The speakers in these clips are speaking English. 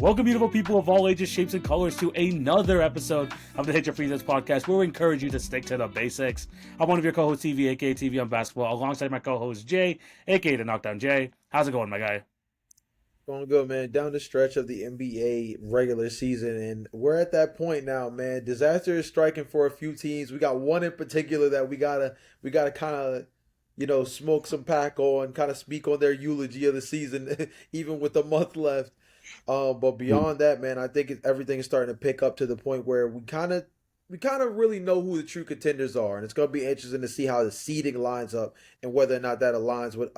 Welcome, beautiful people of all ages, shapes, and colors, to another episode of the Hit Your Free Throws podcast, where we encourage you to stick to the basics. I'm one of your co-hosts, TV, aka TV on Basketball, alongside my co-host, Jay, aka the Knockdown Jay. How's it going, my guy? Going good, man. Down the stretch of the NBA regular season, and we're at that point now, man. Disaster is striking for a few teams. We got one in particular that we gotta kind of, smoke some pack on, kind of speak on their eulogy of the season, even with a month left. But beyond that, man, I think everything is starting to pick up to the point where we kind of really know who the true contenders are, and it's going to be interesting to see how the seeding lines up and whether or not that aligns with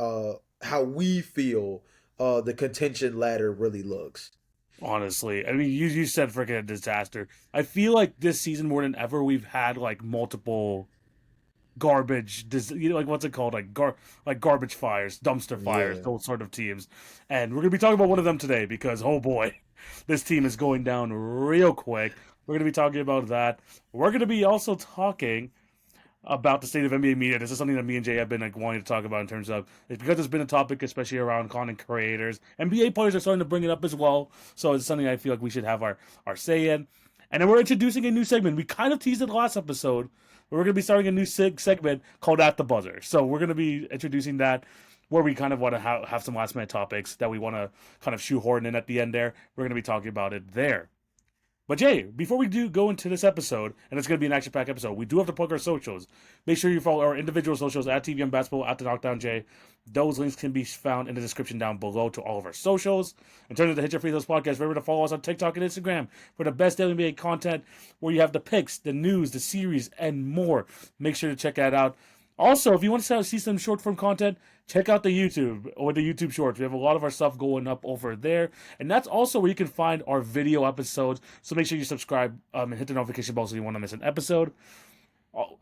how we feel the contention ladder really looks. Honestly, I mean, you said freaking disaster. I feel like this season more than ever, we've had like multiple garbage, like what's it called, like garbage fires, dumpster fires, Yeah. those sort of teams. And we're gonna be talking about one of them today because oh boy, this team is going down real quick. We're gonna be talking about that. We're gonna be also talking about the state of NBA media. This is something that me and Jay have been like wanting to talk about in terms of it's because it's been a topic, especially around content creators. NBA players are starting to bring it up as well, so it's something I feel like we should have our say in. And then we're introducing a new segment. We kind of teased it last episode. We're going to be starting a new segment called At the Buzzer. So we're going to be introducing that where we kind of want to have some last minute topics that we want to kind of shoehorn in at the end there. We're going to be talking about it there. But Jay, before we do go into this episode, and it's going to be an action-packed episode, we do have to plug our socials. Make sure you follow our individual socials at TV and Basketball, at the Knockdown Jay. Those links can be found in the description down below to all of our socials. In terms of the Hit Your Free Throws podcast, remember to follow us on TikTok and Instagram for the best daily NBA content, where you have the picks, the news, the series, and more. Make sure to check that out. Also, if you want to see some short form content, check out the YouTube or the YouTube Shorts. We have a lot of our stuff going up over there. And that's also where you can find our video episodes. So make sure you subscribe and hit the notification bell so you won't miss an episode.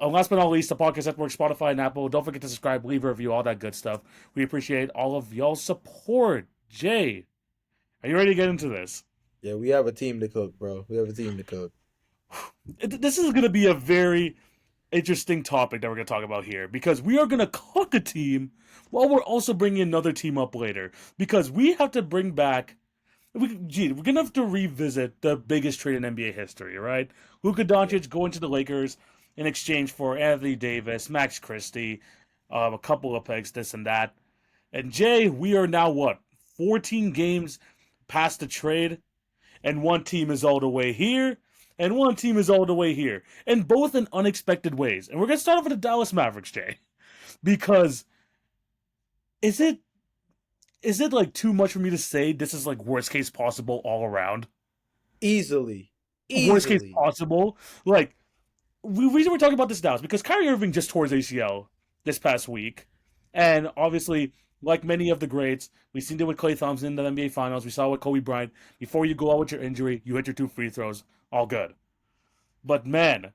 Last but not least, the Podcast Network, Spotify, and Apple. Don't forget to subscribe, leave a review, all that good stuff. We appreciate all of y'all's support. Jay, are you ready to get into this? Yeah, we have a team to cook, bro. We have a team to cook. This is going to be a very interesting topic that we're going to talk about here because we are going to cook a team while we're also bringing another team up later because we have to bring back we're going to have to revisit the biggest trade in NBA history, right? Luka Yeah. Doncic going to the Lakers in exchange for Anthony Davis, Max Christie, a couple of picks, this and that. And Jay, we are now what, 14 games past the trade, and one team is all the way here, and one team is all the way here, and both in unexpected ways. And we're gonna start off with the Dallas Mavericks, Jay, because is it like too much for me to say this is like worst case possible all around? Easily. Worst case Easily. possible, like reason we're talking about this now is because Kyrie Irving just tore his ACL this past week, and obviously, like many of the greats, we've seen it with Klay Thompson in the NBA Finals. We saw it with Kobe Bryant. Before you go out with your injury, you hit your two free throws, all good. But man,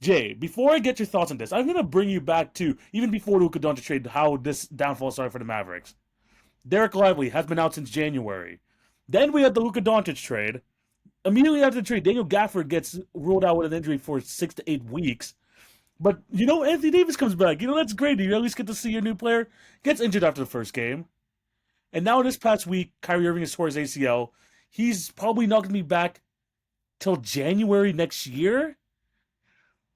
Jay, before I get your thoughts on this, I'm gonna bring you back to even before Luka Doncic trade, how this downfall started for the Mavericks. Derek Lively has been out since January. Then we had the Luka Doncic trade. Immediately after the trade, Daniel Gafford gets ruled out with an injury for 6 to 8 weeks. But Anthony Davis comes back. That's great. You at least get to see your new player. Gets injured after the first game. And now this past week, Kyrie Irving has tore his ACL. He's probably not going to be back till January next year.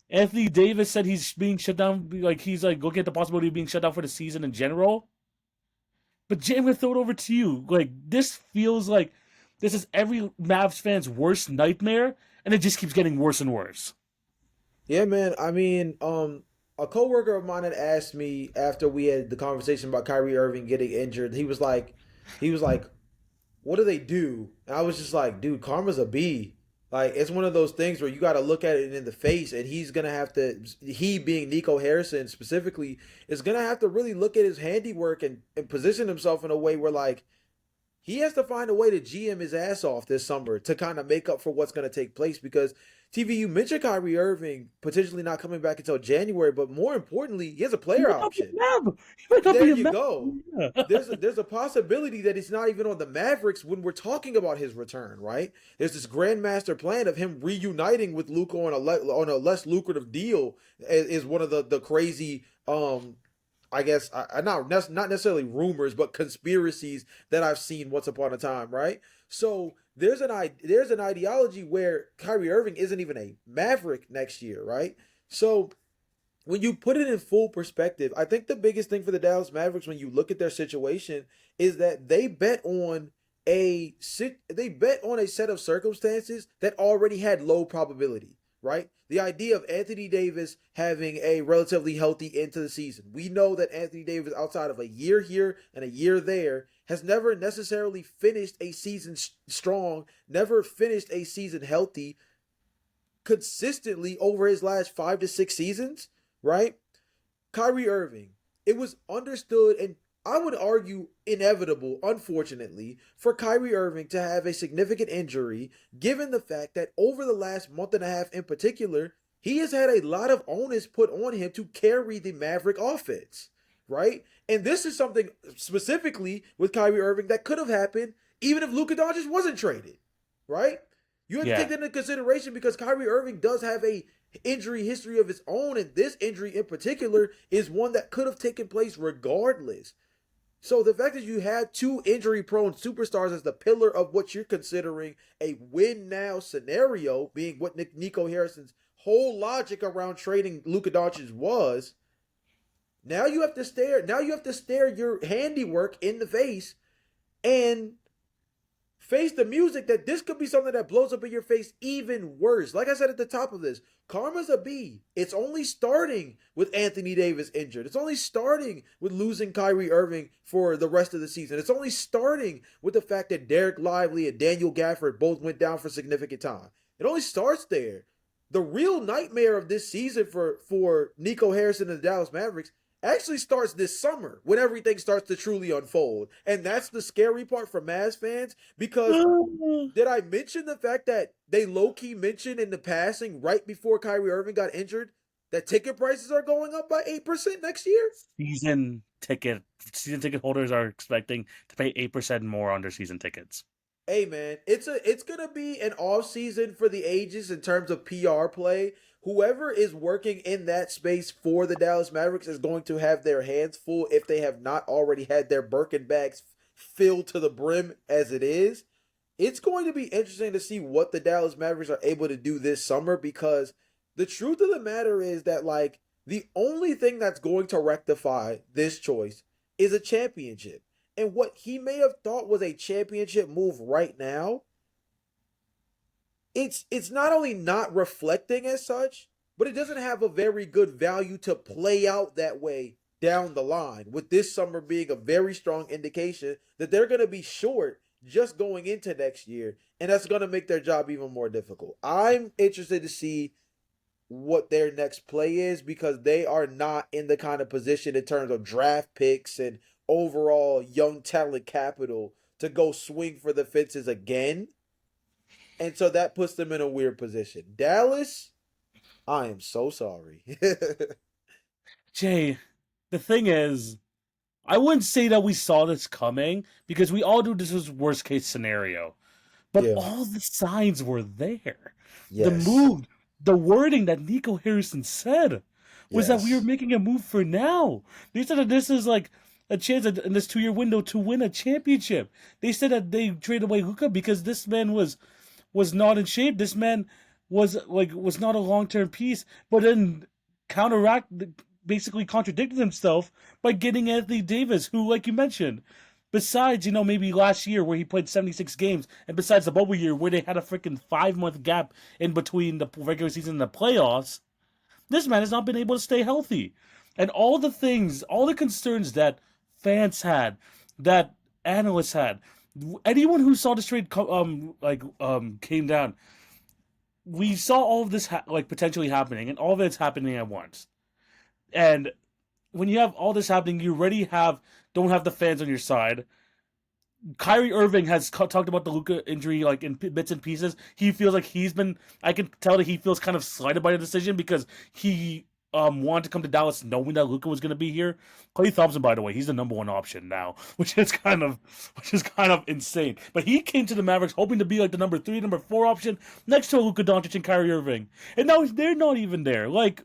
Anthony Davis said he's being shut down. He's looking at the possibility of being shut down for the season in general. But Jay, I'm going to throw it over to you. This feels like this is every Mavs fan's worst nightmare, and it just keeps getting worse and worse. Yeah, man. I mean, a coworker of mine had asked me after we had the conversation about Kyrie Irving getting injured. He was like, "What do they do?" And I was just like, "Dude, karma's a B." Like it's one of those things where you got to look at it in the face, and he's gonna have to. He being Nico Harrison specifically is gonna have to really look at his handiwork and position himself in a way where like he has to find a way to GM his ass off this summer to kind of make up for what's going to take place because TV, you mentioned Kyrie Irving potentially not coming back until January, but more importantly, he has a He player might not be option. a Mav. He might not There be a you Mav. go. Yeah. There's a possibility that it's not even on the Mavericks when we're talking about his return, right? There's this grandmaster plan of him reuniting with Luka on a less lucrative deal is one of the crazy I guess not necessarily rumors, but conspiracies that I've seen once upon a time, right? So there's an ideology where Kyrie Irving isn't even a Maverick next year, right? So when you put it in full perspective, I think the biggest thing for the Dallas Mavericks when you look at their situation is that they bet on a set of circumstances that already had low probability, right? The idea of Anthony Davis having a relatively healthy end to the season. We know that Anthony Davis, outside of a year here and a year there, has never necessarily finished a season strong, never finished a season healthy consistently over his last 5 to 6 seasons, right? Kyrie Irving, it was understood and I would argue inevitable, unfortunately, for Kyrie Irving to have a significant injury, given the fact that over the last month and a half in particular, he has had a lot of onus put on him to carry the Maverick offense, right? And this is something specifically with Kyrie Irving that could have happened even if Luka Doncic wasn't traded, right? You have to take Yeah. that into consideration because Kyrie Irving does have a injury history of his own, and this injury in particular is one that could have taken place regardless. So the fact that you have two injury-prone superstars as the pillar of what you're considering a win-now scenario, being what Nico Harrison's whole logic around trading Luka Doncic was, now you have to stare. Now you have to stare your handiwork in the face and face the music that this could be something that blows up in your face even worse. Like I said at the top of this, karma's a B. It's only starting with Anthony Davis injured. It's only starting with losing Kyrie Irving for the rest of the season. It's only starting with the fact that Derek Lively and Daniel Gafford both went down for significant time. It only starts there. The real nightmare of this season for Nico Harrison and the Dallas Mavericks actually starts this summer when everything starts to truly unfold. And that's the scary part for Mavs fans because did I mention the fact that they low-key mentioned in the passing right before Kyrie Irving got injured that ticket prices are going up by 8% next year? season ticket season ticket holders are expecting to pay 8% more on their season tickets. Hey man, it's gonna be an off season for the ages in terms of PR play. Whoever is working in that space for the Dallas Mavericks is going to have their hands full if they have not already had their Birkin bags filled to the brim as it is. It's going to be interesting to see what the Dallas Mavericks are able to do this summer because the truth of the matter is that like the only thing that's going to rectify this choice is a championship. And what he may have thought was a championship move right now, it's not only not reflecting as such, but it doesn't have a very good value to play out that way down the line. With this summer being a very strong indication that they're going to be short just going into next year, and that's going to make their job even more difficult. I'm interested to see what their next play is because they are not in the kind of position in terms of draft picks and overall young talent capital to go swing for the fences again. And so that puts them in a weird position. Dallas, I am so sorry. Jay, the thing is, I wouldn't say that we saw this coming because we all knew this was worst case scenario. But Yeah. all the signs were there. The Yes. move, the wording that Nico Harrison said was that we were Yes. making a move for now. They said that this is like a chance in this 2 year window to win a championship. They said that they traded away Luka because this man was not in shape. This man was not a long term piece, but then counteract basically contradicted himself by getting Anthony Davis, who, like you mentioned, besides maybe last year where he played 76 games, and besides the bubble year where they had a freaking 5 month gap in between the regular season and the playoffs, this man has not been able to stay healthy, and all the things, all the concerns that fans had, that analysts had, anyone who saw this trade came down, we saw all of this potentially happening, and all of it's happening at once. And when you have all this happening, you already don't have the fans on your side. Kyrie Irving has talked about the Luka injury like in bits and pieces. He feels like he's been. I can tell that he feels kind of slighted by the decision because he wanted to come to Dallas knowing that Luka was going to be here. Clay Thompson, by the way, he's the number one option now, which is kind of insane. But he came to the Mavericks hoping to be like the number 3, number 4 option next to Luka Doncic and Kyrie Irving, and now they're not even there. Like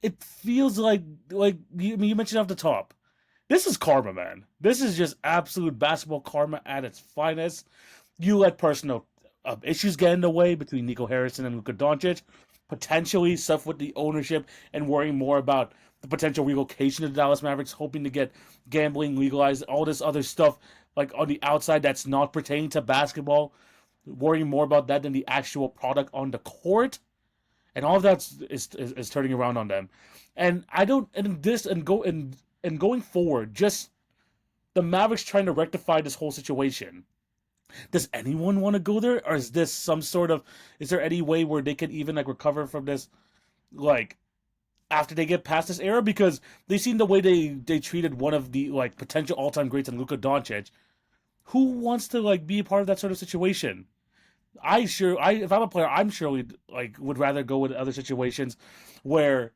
it feels like you mentioned off the top. This is karma, man. This is just absolute basketball karma at its finest. you let personal issues get in the way between Nico Harrison and Luka Doncic, potentially stuff with the ownership and worrying more about the potential relocation of the Dallas Mavericks, hoping to get gambling legalized, all this other stuff like on the outside that's not pertaining to basketball, worrying more about that than the actual product on the court, and all of that is turning around on them. And I don't and this and going forward, just the Mavericks trying to rectify this whole situation. Does anyone want to go there, or is this some sort of? Is there any way where they can even like recover from this, like after they get past this era? Because they seen the way they treated one of the like potential all time greats in Luka Doncic. Who wants to like be a part of that sort of situation? I if I'm a player, I'm surely like would rather go with other situations where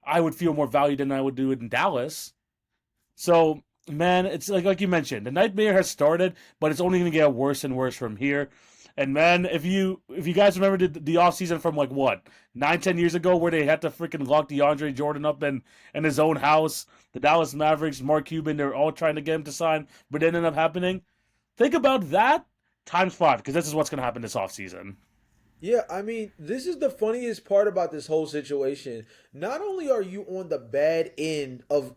I would feel more valued than I would do it in Dallas. So man, it's like you mentioned, the nightmare has started, but it's only going to get worse and worse from here. And man, if you guys remember the off season from like what 9-10 years ago, where they had to freaking lock DeAndre Jordan up in his own house, the Dallas Mavericks, Mark Cuban, they're all trying to get him to sign, but it ended up happening. Think about that times five, because this is what's going to happen this off season. Yeah, I mean, this is the funniest part about this whole situation. Not only are you on the bad end of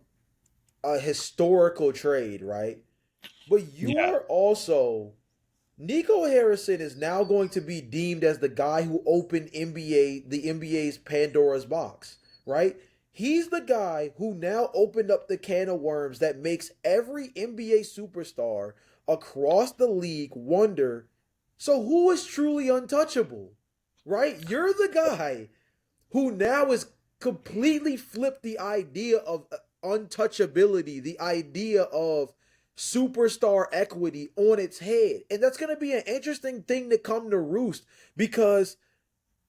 a historical trade, right? But you Yeah, are also Nico Harrison is now going to be deemed as the guy who opened the NBA's Pandora's box, right? He's the guy who now opened up the can of worms that makes every NBA superstar across the league wonder, so who is truly untouchable? Right? You're the guy who now is completely flipped the idea of untouchability, the idea of superstar equity on its head. And that's going to be an interesting thing to come to roost because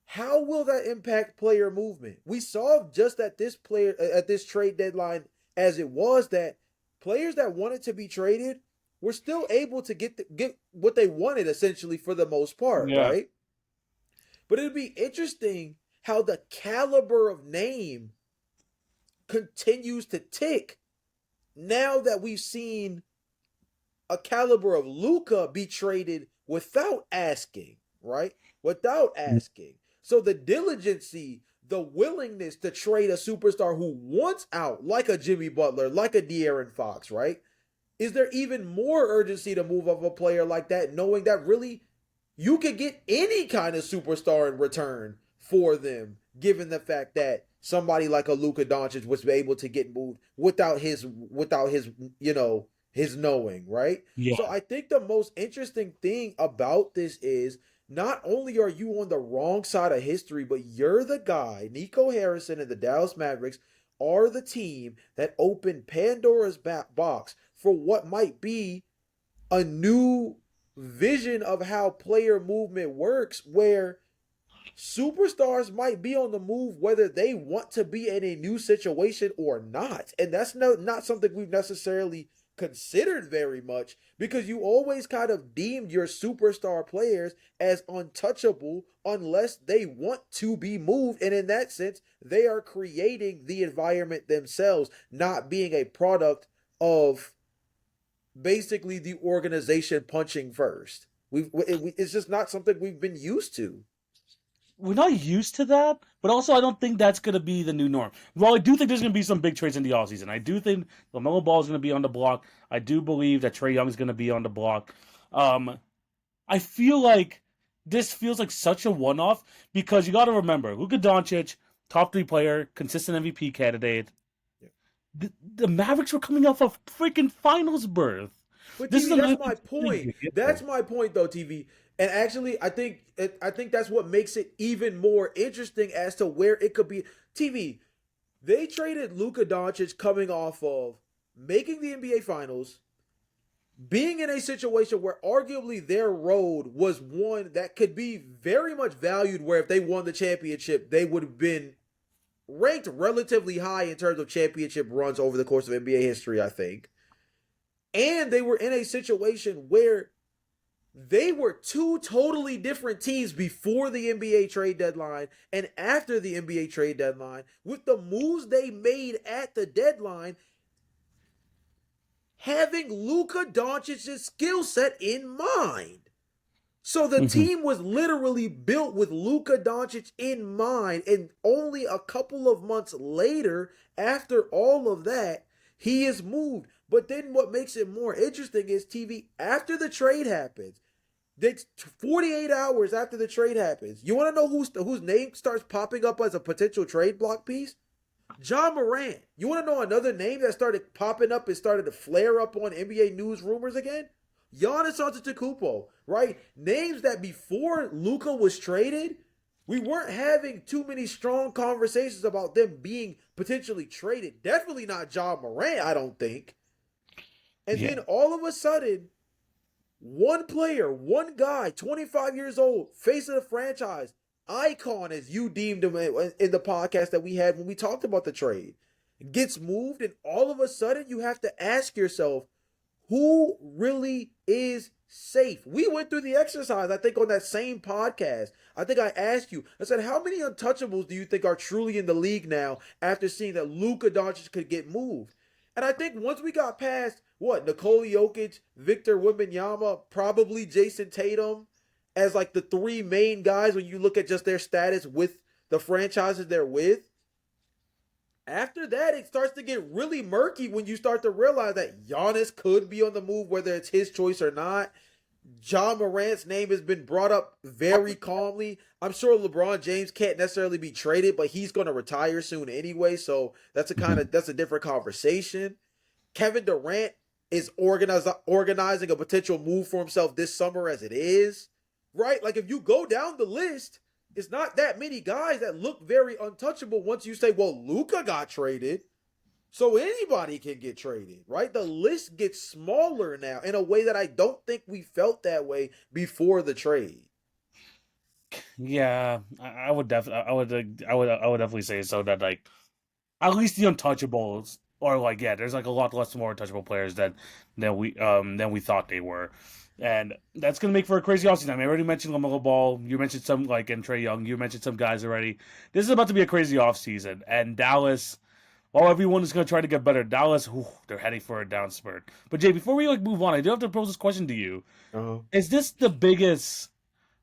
how will that impact player movement? We saw just at this trade deadline as it was that players that wanted to be traded were still able to get what they wanted essentially for the most part, yeah. right? But it'd be interesting how the caliber of name continues to tick now that we've seen a caliber of Luca be traded without asking, right? Without asking. So the diligency, the willingness to trade a superstar who wants out, like a Jimmy Butler, like a De'Aaron Fox, right? Is there even more urgency to move off a player like that, knowing that really you could get any kind of superstar in return for them, given the fact that somebody like a Luka Doncic was able to get moved without his his knowing, right? So Yeah. I think the most interesting thing about this is not only are you on the wrong side of history, but you're the guy, Nico Harrison and the Dallas Mavericks are the team that opened Pandora's box for what might be a new vision of how player movement works where superstars might be on the move whether they want to be in a new situation or not. And that's not something we've necessarily considered very much because you always kind of deemed your superstar players as untouchable unless they want to be moved. And in that sense, they are creating the environment themselves, not being a product of basically the organization punching first. It's just not something we've been used to. We're not used to that, but also I don't think that's going to be the new norm. Well, I do think there's going to be some big trades in the offseason. I do think LaMelo Ball is going to be on the block. I do believe that Trae Young is going to be on the block. Um, I feel like this feels like such a one-off because you got to remember Luka Doncic, top three player, consistent MVP candidate. Yeah. The Mavericks were coming off a freaking finals berth. But This is TV, a that's nice my thing point. to get That's there. my point, though, TV. And actually, I think that's what makes it even more interesting as to where it could be. TV, they traded Luka Doncic coming off of making the NBA Finals, being in a situation where arguably their road was one that could be very much valued. Where if they won the championship, they would have been ranked relatively high in terms of championship runs over the course of NBA history. I think, and they were in a situation where they were two totally different teams before the NBA trade deadline and after the NBA trade deadline. With the moves they made at the deadline, having Luka Doncic's skill set in mind. So the Hmm. team was literally built with Luka Doncic in mind, and only a couple of months later, after all of that, he is moved. But then what makes it more interesting is TV after the trade happens. That's 48 hours after the trade happens. You want to know whose name starts popping up as a potential trade block piece? John Morant. You want to know another name that started popping up and started to flare up on NBA news rumors again? Giannis Antetokounmpo, right? Names that before Luka was traded, we weren't having too many strong conversations about them being potentially traded. Definitely not John Morant, I don't think. And Yeah. then all of a sudden, one player, one guy, 25 years old, face of the franchise, icon as you deemed him in the podcast that we had when we talked about the trade, gets moved, and all of a sudden you have to ask yourself, who really is safe? We went through the exercise, I think, on that same podcast. I think I asked you, I said, how many untouchables do you think are truly in the league now after seeing that Luka Doncic could get moved? And I think once we got past what Nikola Jokic, Victor Wembanyama, probably Jason Tatum, as like the three main guys when you look at just their status with the franchises they're with. After that, it starts to get really murky when you start to realize that Giannis could be on the move, whether it's his choice or not. John Morant's name has been brought up very calmly. I'm sure LeBron James can't necessarily be traded, but he's going to retire soon anyway, so Hmm. that's a different conversation. Kevin Durant is organizing a potential move for himself this summer as it is, right? Like if you go down the list, it's not that many guys that look very untouchable once you say, well, Luka got traded. So anybody can get traded, right? The list gets smaller now in a way that I don't think we felt that way before the trade. Yeah, I would definitely, I would definitely say so that like at least the untouchables or like yeah, there's like a lot less more untouchable players than we thought they were, and that's gonna make for a crazy offseason. I mean, I already mentioned LaMelo Ball. You mentioned some like and Trey Young. You mentioned some guys already. This is about to be a crazy offseason, and Dallas. While everyone is gonna try to get better, Dallas, whew, they're heading for a down spurt. But Jay, before we like move on, I do have to pose this question to you: Uh-huh. is this the biggest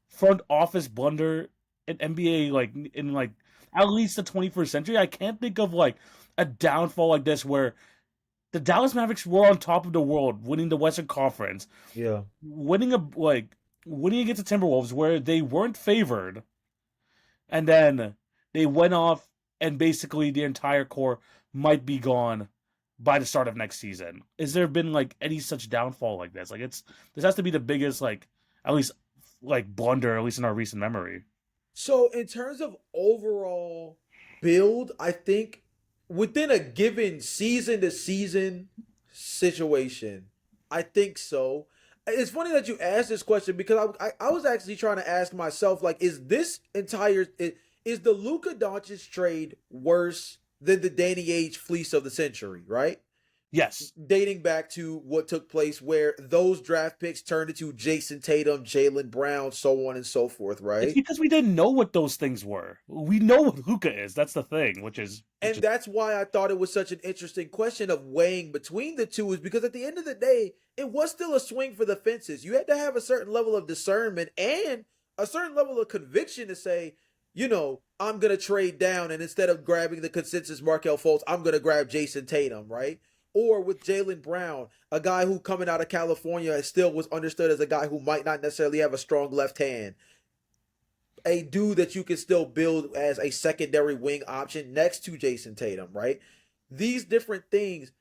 front office blunder in NBA in like at least the 21st century? I can't think of like a downfall like this where the Dallas Mavericks were on top of the world, winning the Western Conference, Yeah. winning a like winning against the Timberwolves where they weren't favored, and then they went off and basically the entire core might be gone by the start of next season. Is there been like any such downfall like this? Like this has to be the biggest like at least like blunder at least in our recent memory. So in terms of overall build, I think within a given season to season situation, I think so. It's funny that you asked this question because I was actually trying to ask myself like, is the Luka Doncic trade worse than the Danny Ainge fleece of the century, right? Yes. Dating back to what took place where those draft picks turned into Jason Tatum, Jalen Brown, so on and so forth, It's right? because we didn't know what those things were. We know what Luca is. That's the thing, which And is that's why I thought it was such an interesting question of weighing between the two, is because at the end of the day, it was still a swing for the fences. You had to have a certain level of discernment and a certain level of conviction to say, I'm going to trade down, and instead of grabbing the consensus Markel Fultz, I'm going to grab Jason Tatum, right? Or with Jalen Brown, a guy who coming out of California still was understood as a guy who might not necessarily have a strong left hand, a dude that you can still build as a secondary wing option next to Jason Tatum, right? These different things,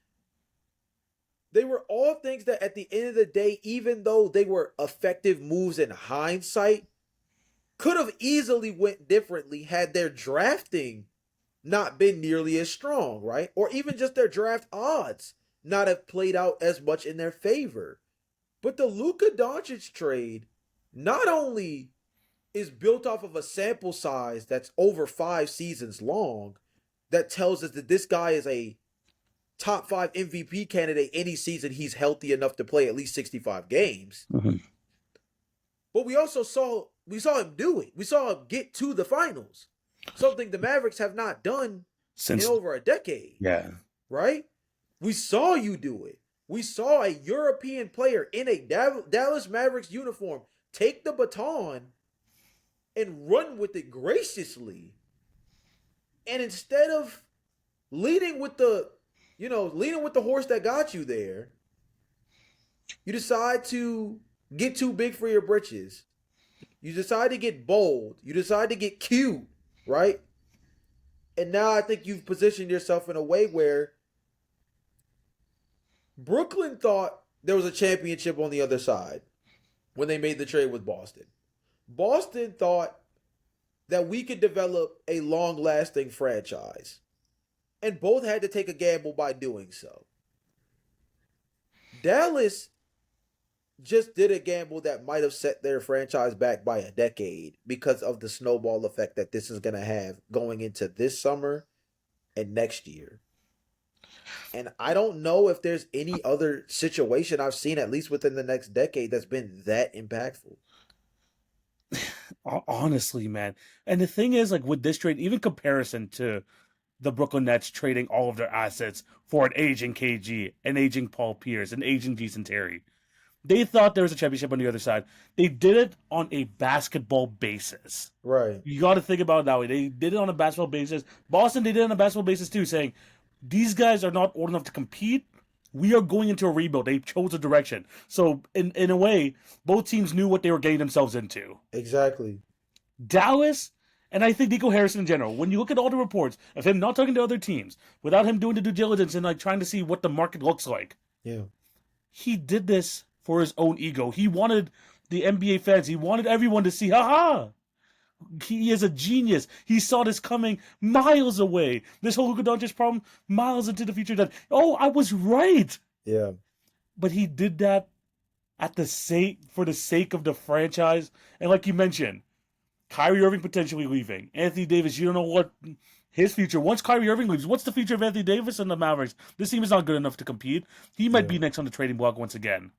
they were all things that at the end of the day, even though they were effective moves in hindsight, could have easily went differently had their drafting not been nearly as strong, right? Or even just their draft odds not have played out as much in their favor. But the Luka Doncic trade not only is built off of a sample size that's over 5 seasons long that tells us that this guy is a top 5 MVP candidate any season he's healthy enough to play at least 65 games. Mhm. But we saw him do it. We saw him get to the finals. Something the Mavericks have not done in Since over a decade, yeah. right? We saw you do it. We saw a European player in a Dallas Mavericks uniform take the baton and run with it graciously. And instead of leading with the, leading with the horse that got you there, you decide to get too big for your britches. You decide to get bold. You decide to get cute, right? And now I think you've positioned yourself in a way where Brooklyn thought there was a championship on the other side when they made the trade with Boston. Boston thought that we could develop a long lasting franchise. And both had to take a gamble by doing so. Dallas just did a gamble that might have set their franchise back by a decade because of the snowball effect that this is going to have going into this summer and next year. And I don't know if there's any other situation I've seen, at least within the next decade, that's been that impactful. Honestly, man. And the thing is, like with this trade, even comparison to the Brooklyn Nets trading all of their assets for an aging KG, an aging Paul Pierce, an aging Jason Terry. They thought there was a championship on the other side. They did it on a basketball basis. Right. You got to think about it that way. They did it on a basketball basis. Boston, they did it on a basketball basis too, saying, these guys are not old enough to compete. We are going into a rebuild. They chose a direction. So, in a way, both teams knew what they were getting themselves into. Exactly. Dallas, and I think Nico Harrison in general, when you look at all the reports of him not talking to other teams, without him doing the due diligence and like trying to see what the market looks like, Yeah. he did this for his own ego. He wanted the NBA fans, he wanted everyone to see, haha, he is a genius. He saw this coming miles away. This whole Luka Doncic problem, miles into the future. That, oh, I was right. Yeah. But he did that for the sake of the franchise. And like you mentioned, Kyrie Irving potentially leaving. Anthony Davis, you don't know what his future. Once Kyrie Irving leaves, what's the future of Anthony Davis and the Mavericks? This team is not good enough to compete. He might be next on the trading block once again.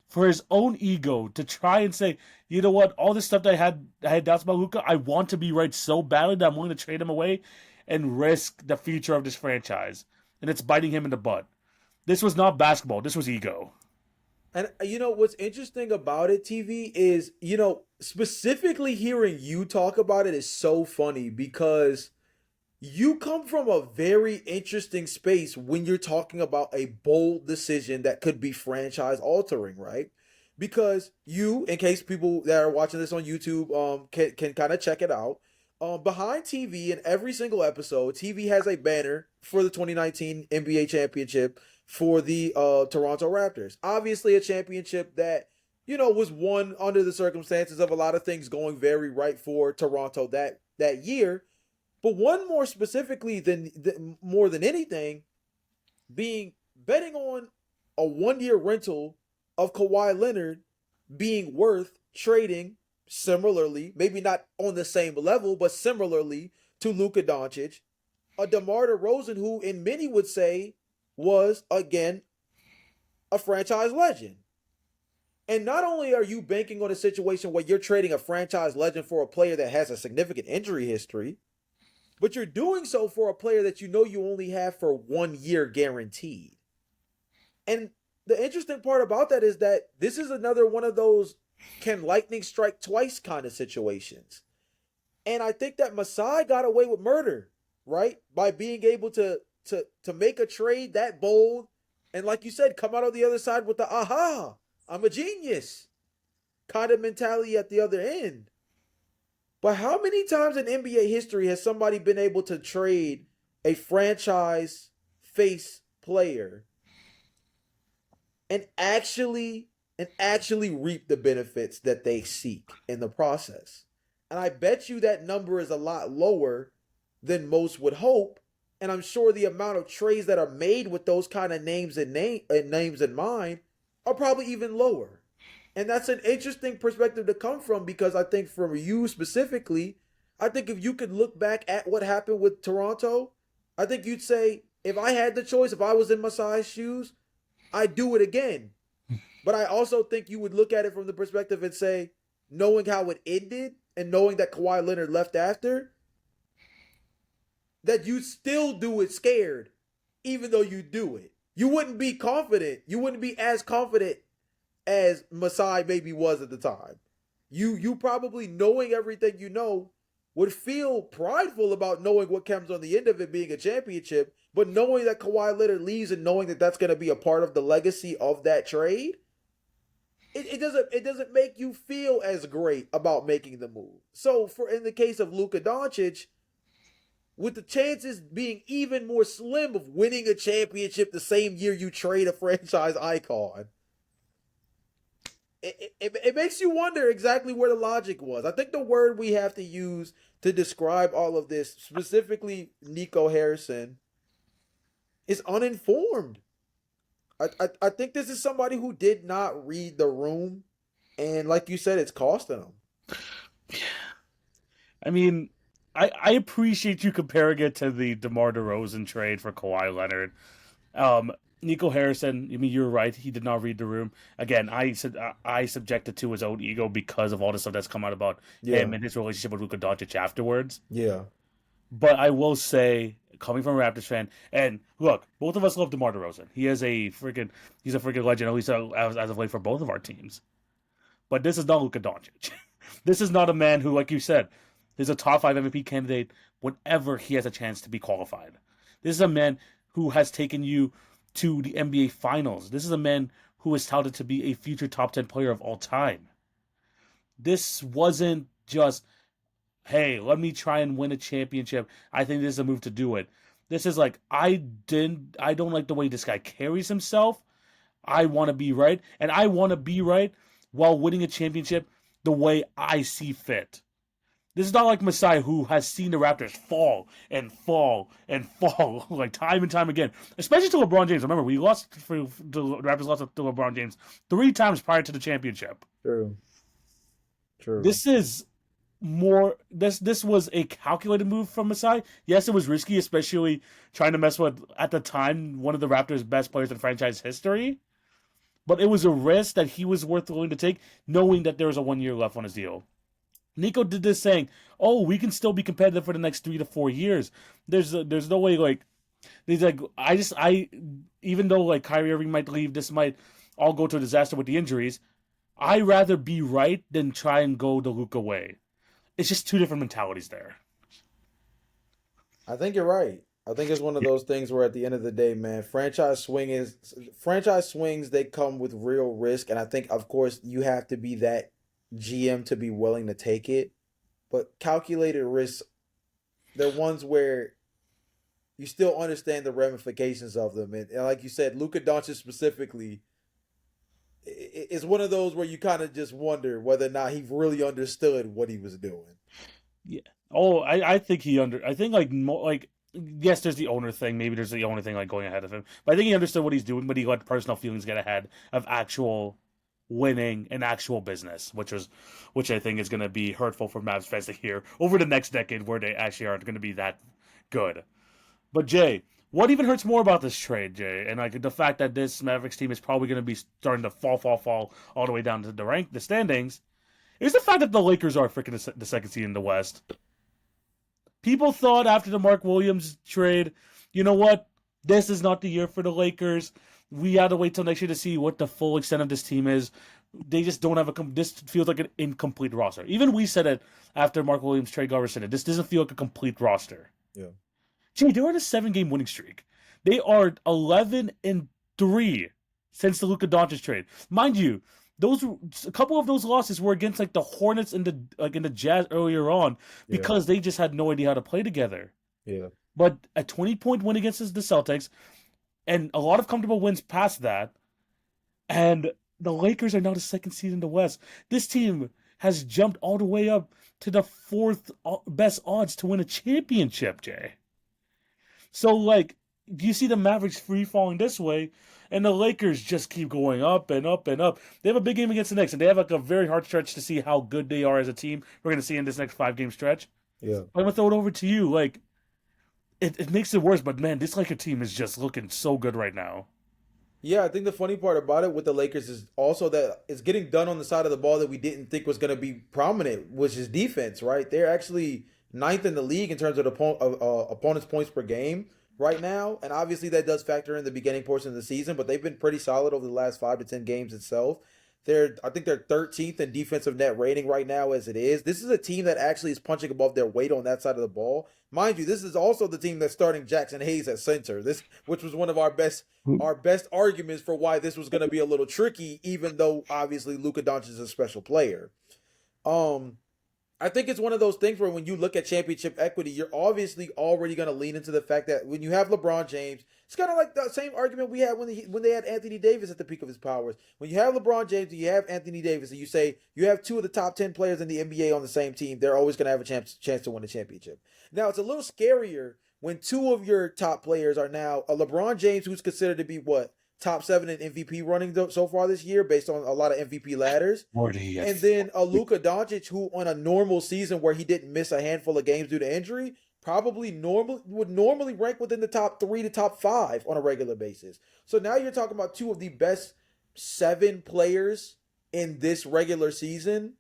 For his own ego to try and say, you know what, all this stuff that I had doubts about Luka, I want to be right so badly that I'm willing to trade him away and risk the future of this franchise. And it's biting him in the butt. This was not basketball. This was ego. And what's interesting about it, TV, is, specifically hearing you talk about it is so funny because you come from a very interesting space when you're talking about a bold decision that could be franchise altering, right? Because you, in case people that are watching this on YouTube can kind of check it out, behind TV in every single episode, TV has a banner for the 2019 NBA championship for the Toronto Raptors. Obviously a championship that, was won under the circumstances of a lot of things going very right for Toronto that year. But one more specifically than more than anything, being betting on a 1-year rental of Kawhi Leonard being worth trading similarly, maybe not on the same level, but similarly to Luka Doncic, a DeMar DeRozan who, in many would say, was again a franchise legend. And not only are you banking on a situation where you're trading a franchise legend for a player that has a significant injury history, but you're doing so for a player that you only have for 1 year guaranteed. And the interesting part about that is that this is another one of those can lightning strike twice kind of situations. And I think that Masai got away with murder, right? By being able to make a trade that bold and, like you said, come out on the other side with the aha, I'm a genius kind of mentality at the other end. But how many times in NBA history has somebody been able to trade a franchise face player and actually reap the benefits that they seek in the process? And I bet you that number is a lot lower than most would hope. And I'm sure the amount of trades that are made with those kind of names in mind are probably even lower. And that's an interesting perspective to come from because I think from you specifically, I think if you could look back at what happened with Toronto, I think you'd say, if I had the choice, if I was in Masai's shoes, I'd do it again. But I also think you would look at it from the perspective and say, knowing how it ended and knowing that Kawhi Leonard left after, that you'd still do it scared, even though you do it. You wouldn't be confident. You wouldn't be as confident as Masai maybe was at the time. you probably knowing everything you know would feel prideful about knowing what comes on the end of it being a championship, but knowing that Kawhi Leonard leaves and knowing that that's going to be a part of the legacy of that trade, it doesn't make you feel as great about making the move. So for in the case of Luka Doncic, with the chances being even more slim of winning a championship the same year you trade a franchise icon, it makes you wonder exactly where the logic was. I think the word we have to use to describe all of this, specifically Nico Harrison, is uninformed. I think this is somebody who did not read the room, and like you said, it's costing them. I mean, I appreciate you comparing it to the DeMar DeRozan trade for Kawhi Leonard. Um, Nico Harrison, I mean, you're right. He did not read the room. Again, I subjected to his own ego because of all the stuff that's come out about him Yeah, and his relationship with Luka Doncic afterwards. yeah, But I will say, coming from a Raptors fan, and look, both of us love DeMar DeRozan. He's a freaking legend, at least as of late for both of our teams. But this is not Luka Doncic. This is not a man who, like you said, is a top five MVP candidate whenever he has a chance to be qualified. This is a man who has taken you to the NBA Finals. This is a man who is touted to be a future top 10 player of all time. This wasn't just, hey, let me try and win a championship. I think this is a move to do it. This is like, I don't like the way this guy carries himself. I want to be right, and I want to be right while winning a championship the way I see fit. This is not like Masai, who has seen the Raptors fall and fall and fall like time and time again, especially to LeBron James. Remember, the Raptors lost to LeBron James 3 times prior to the championship. true, true. This is more. This was a calculated move from Masai. Yes, it was risky, especially trying to mess with at the time one of the Raptors' best players in franchise history. But it was a risk that he was worth willing to take, knowing that there was a 1 year left on his deal. Nico did this saying, "Oh, we can still be competitive for the next 3 to 4 years." There's no way like he's like I even though like Kyrie Irving might leave, this might all go to a disaster with the injuries. I rather be right than try and go the Luka way. It's just two different mentalities there. I think you're right. I think it's one of Yeah. those things where at the end of the day, man, franchise swings, they come with real risk, and I think of course you have to be that GM to be willing to take it. But calculated risks, they're ones where you still understand the ramifications of them, and like you said, Luka Doncic specifically is one of those where you kind of just wonder whether or not he really understood what he was doing. Yeah. Oh, I think I think like yes, there's the owner thing. Maybe there's the owner thing like going ahead of him. But I think he understood what he's doing, but he let personal feelings get ahead of actual winning and actual business, which I think is going to be hurtful for Mavs fans to hear over the next decade, where they actually aren't going to be that good. But Jay, what even hurts more about this trade, Jay, and like the fact that this Mavericks team is probably going to be starting to fall all the way down to the standings, is the fact that the Lakers are freaking the second seed in the West. People thought after the Mark Williams trade, you know what? This is not the year for the Lakers. We had to wait till next year to see what the full extent of this team is. They just don't have this feels like an incomplete roster. Even we said it after Mark Williams trade got rescinded. This doesn't feel like a complete roster. Yeah. Jay, they're on a 7 game winning streak. They are 11-3 since the Luka Doncic trade. Mind you, those a couple of those losses were against like the Hornets and the Jazz earlier on Yeah. because they just had no idea how to play together. Yeah. But a 20-point win against the Celtics and a lot of comfortable wins past that, and the Lakers are now the second seed in the West. This team has jumped all the way up to the fourth best odds to win a championship, Jay. So, like, you see the Mavericks free falling this way, and the Lakers just keep going up and up and up. They have a big game against the Knicks, and they have like a very hard stretch to see how good they are as a team. We're going to see in this next 5 game stretch. Yeah. I'm going to throw it over to you. Like, it makes it worse, but man, this Laker team is just looking so good right now. Yeah, I think the funny part about it with the Lakers is also that it's getting done on the side of the ball that we didn't think was going to be prominent, which is defense, right? They're actually ninth in the league in terms of opponents' points per game right now, and obviously that does factor in the beginning portion of the season, but they've been pretty solid over the last 5 to 10 games itself. I think they're 13th in defensive net rating right now as it is. This is a team that actually is punching above their weight on that side of the ball. Mind you, this is also the team that's starting Jackson Hayes at center. This, which was one of our best arguments for why this was going to be a little tricky, even though obviously Luka Doncic is a special player. Um, I think it's one of those things where when you look at championship equity, you're obviously already going to lean into the fact that when you have LeBron James, it's kind of like the same argument we had when they had Anthony Davis at the peak of his powers. When you have LeBron James and you have Anthony Davis, and you say you have two of the top 10 players in the NBA on the same team, they're always going to have a chance to win a championship. Now, it's a little scarier when two of your top players are now a LeBron James, who's considered to be what, top 7 in MVP running so far this year based on a lot of MVP ladders. 40, And then a Luka Doncic, who on a normal season where he didn't miss a handful of games due to injury, would normally rank within the top 3 to top 5 on a regular basis. So now you're talking about two of the best 7 players in this regular season,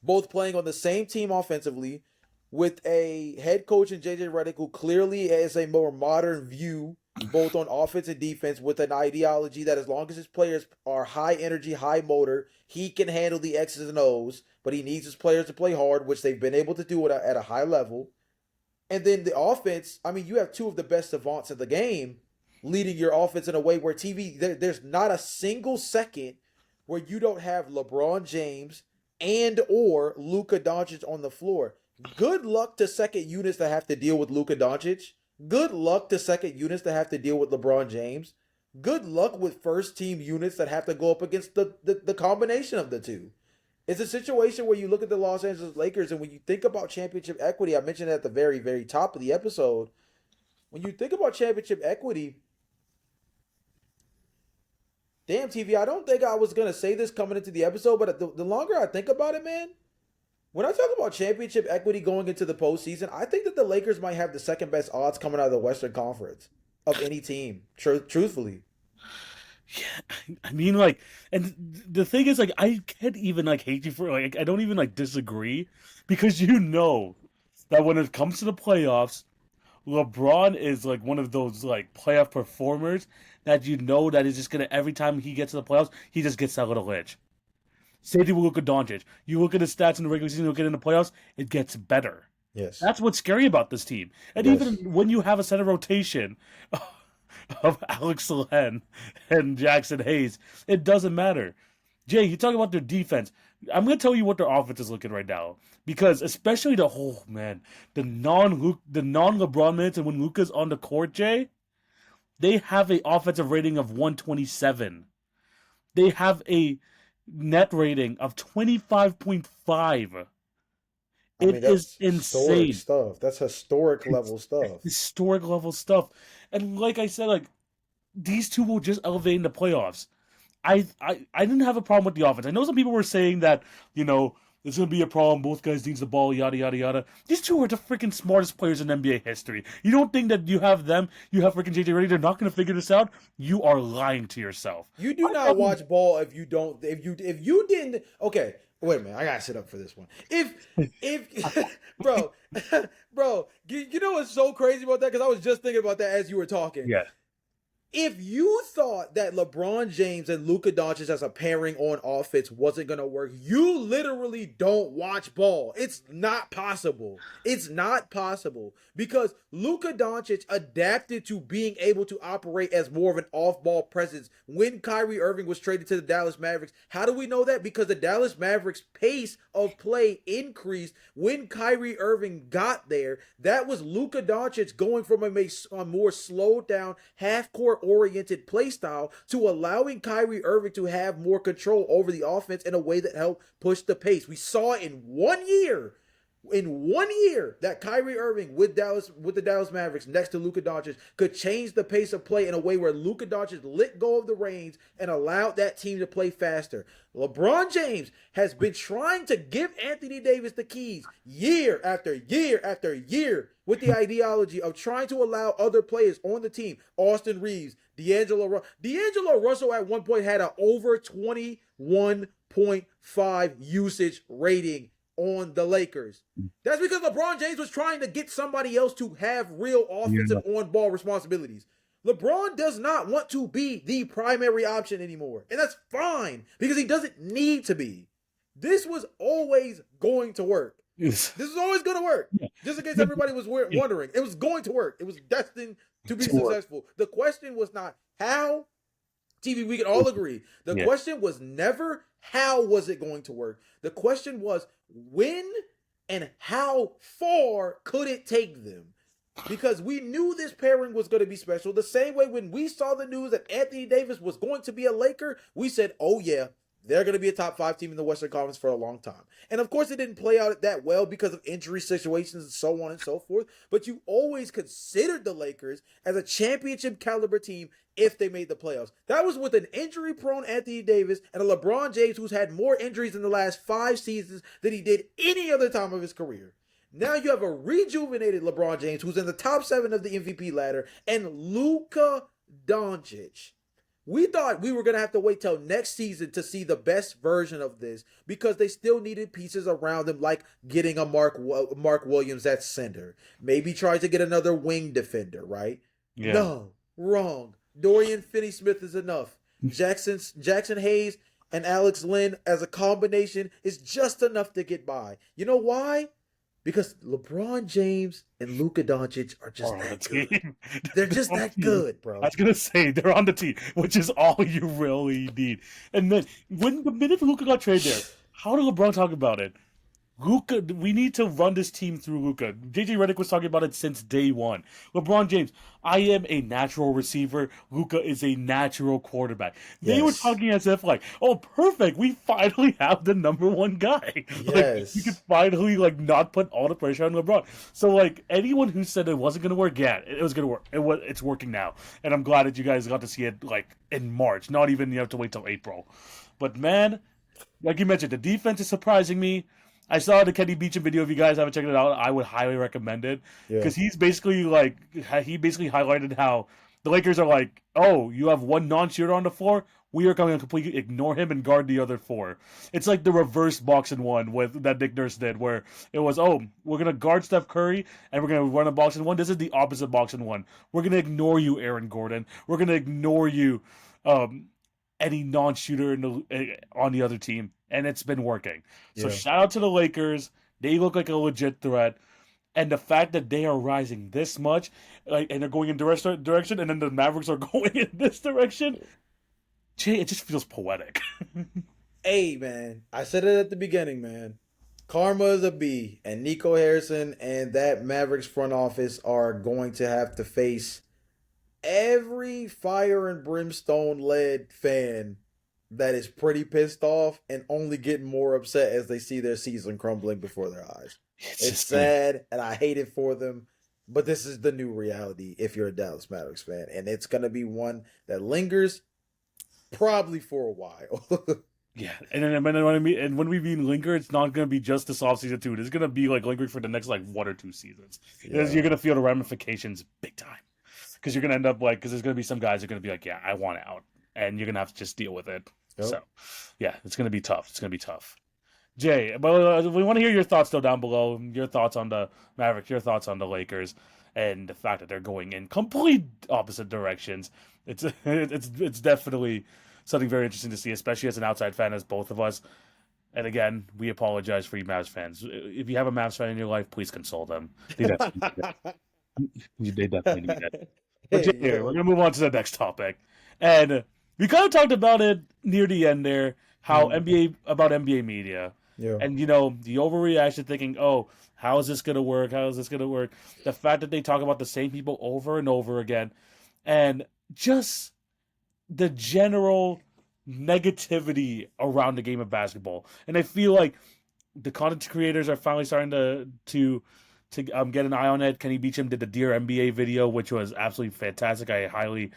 both playing on the same team offensively, with a head coach in JJ Redick who clearly has a more modern view both on offense and defense, with an ideology that as long as his players are high energy, high motor, he can handle the X's and O's, but he needs his players to play hard, which they've been able to do at a high level. And then the offense, I mean, you have two of the best savants in the game leading your offense in a way where there's not a single second where you don't have LeBron James and or Luka Doncic on the floor. Good luck to second units that have to deal with Luka Doncic. Good luck to second units that have to deal with LeBron James. Good luck with first team units that have to go up against the combination of the two. It's a situation where you look at the Los Angeles Lakers, and when you think about championship equity, I mentioned at the very, very top of the episode, when you think about championship equity, damn TV, I don't think I was going to say this coming into the episode, but the longer I think about it, man, when I talk about championship equity going into the postseason, I think that the Lakers might have the second best odds coming out of the Western Conference of any team, truthfully. Yeah, I mean, like, and the thing is, like, I can't even like hate you for like, I don't even like disagree, because you know that when it comes to the playoffs, LeBron is like one of those like playoff performers that you know that is just gonna, every time he gets to the playoffs, he just gets that little edge. Same thing with Luka Doncic. You look at his stats in the regular season, you look at it in the playoffs, it gets better. Yes. That's what's scary about this team. And Yes. even when you have a center rotation of Alex Len and Jackson Hayes, it doesn't matter. Jay, you talk about their defense. I'm gonna tell you what their offense is looking right now, because especially the non LeBron minutes and when Luka's on the court, Jay, they have a offensive rating of 127. They have a net rating of 25.5. I mean, It is that's historic insane. stuff. That's historic It's level stuff. historic level stuff. And like I said, like, these two will just elevate in the playoffs. I didn't have a problem with the offense. I know some people were saying that, there's gonna be a problem, both guys needs the ball, yada yada yada. These two are the freaking smartest players in NBA history. You don't think that you have them, you have freaking JJ Redick, they're not gonna figure this out? You are lying to yourself. You do not watch ball if you don't. If you didn't. Okay, wait a minute. I gotta sit up for this one. If bro, bro, you know what's so crazy about that? Because I was just thinking about that as you were talking. Yeah. If you thought that LeBron James and Luka Doncic as a pairing on offense wasn't going to work, you literally don't watch ball. It's not possible. It's not possible because Luka Doncic adapted to being able to operate as more of an off-ball presence when Kyrie Irving was traded to the Dallas Mavericks. How do we know that? Because the Dallas Mavericks pace of play increased when Kyrie Irving got there. That was Luka Doncic going from a more slowed down half-court oriented play style to allowing Kyrie Irving to have more control over the offense in a way that helped push the pace. We saw in 1 year, that Kyrie Irving with the Dallas Mavericks next to Luka Doncic could change the pace of play in a way where Luka Doncic let go of the reins and allowed that team to play faster. LeBron James has been trying to give Anthony Davis the keys year after year after year with the ideology of trying to allow other players on the team, Austin Reeves, D'Angelo Russell at one point had an over 21.5 usage rating on the Lakers. That's because LeBron James was trying to get somebody else to have real offensive on-ball responsibilities. LeBron does not want to be the primary option anymore. And that's fine because he doesn't need to be. This was always going to work. Yes. This is always going to work. Yeah. Just in case everybody was wondering, it was going to work. It was destined to be To work. successful. The question was not how. TV, we can all agree. The Yeah. question was never how was it going to work. The question was when and how far could it take them? Because we knew this pairing was going to be special. The same way when we saw the news that Anthony Davis was going to be a Laker, we said, oh yeah, they're going to be a top 5 team in the Western Conference for a long time. And of course, it didn't play out that well because of injury situations and so on and so forth. But you always considered the Lakers as a championship caliber team if they made the playoffs. That was with an injury prone Anthony Davis and a LeBron James who's had more injuries in the last 5 seasons than he did any other time of his career. Now you have a rejuvenated LeBron James who's in the top 7 of the MVP ladder and Luka Doncic. We thought we were going to have to wait till next season to see the best version of this because they still needed pieces around him, like getting a Mark Williams at center. Maybe try to get another wing defender, right? Yeah. No, wrong. Dorian Finney-Smith is enough. Jackson Hayes and Alex Len as a combination is just enough to get by. You know why? Because LeBron James and Luka Doncic are just that good. They're just that good, bro. I was going to say, they're on the team, which is all you really need. And then, when the minute Luka got traded there, how did LeBron talk about it? Luka, we need to run this team through Luka. JJ Redick was talking about it since day one. LeBron James, I am a natural receiver. Luka is a natural quarterback. They were talking as if like, oh, perfect. We finally have the number 1 guy. Yes. Like, we could finally like not put all the pressure on LeBron. So like anyone who said it wasn't going to work, yeah, it was going to work. It's working now, and I'm glad that you guys got to see it like in March. Not even you have to wait till April. But man, like you mentioned, the defense is surprising me. I saw the Kenny Beecham video. If you guys haven't checked it out, I would highly recommend it because he basically highlighted how the Lakers are like, oh, you have one non-shooter on the floor. We are going to completely ignore him and guard the other 4. It's like the reverse box and one with that Nick Nurse did, where it was, oh, we're gonna guard Steph Curry and we're gonna run a box and one. This is the opposite box and one. We're gonna ignore you, Aaron Gordon. We're gonna ignore you, any non-shooter on the other team, and it's been working. So shout out to the Lakers. They look like a legit threat, and the fact that they are rising this much, like, and they're going in direction, and then the Mavericks are going in this direction. Jay, it just feels poetic. Hey, man, I said it at the beginning, man. Karma is a B, and Nico Harrison and that Mavericks front office are going to have to face every fire and brimstone led fan that is pretty pissed off and only getting more upset as they see their season crumbling before their eyes. It's sad and I hate it for them, but this is the new reality if you're a Dallas Mavericks fan, and it's going to be one that lingers probably for a while. Yeah, and then when we mean linger, it's not going to be just this offseason too. It's going to be like lingering for the next like 1 or 2 seasons. Yeah. You're going to feel the ramifications big time. Because you're going to end up like, because there's going to be some guys that are going to be like, yeah, I want out. And you're going to have to just deal with it. Yep. So, yeah, it's going to be tough. It's going to be tough. Jay, but we want to hear your thoughts still down below. Your thoughts on the Mavericks, your thoughts on the Lakers, and the fact that they're going in complete opposite directions. It's definitely something very interesting to see, especially as an outside fan, as both of us. And again, we apologize for you Mavs fans. If you have a Mavs fan in your life, please console them. They definitely need that. But Jay, we're going to move on to the next topic. And we kind of talked about it near the end there, how NBA media. Yeah. And, the overreaction thinking, oh, how is this going to work? How is this going to work? The fact that they talk about the same people over and over again. And just the general negativity around the game of basketball. And I feel like the content creators are finally starting to get an eye on it. Kenny Beecham did the Dear NBA video, which was absolutely fantastic. I highly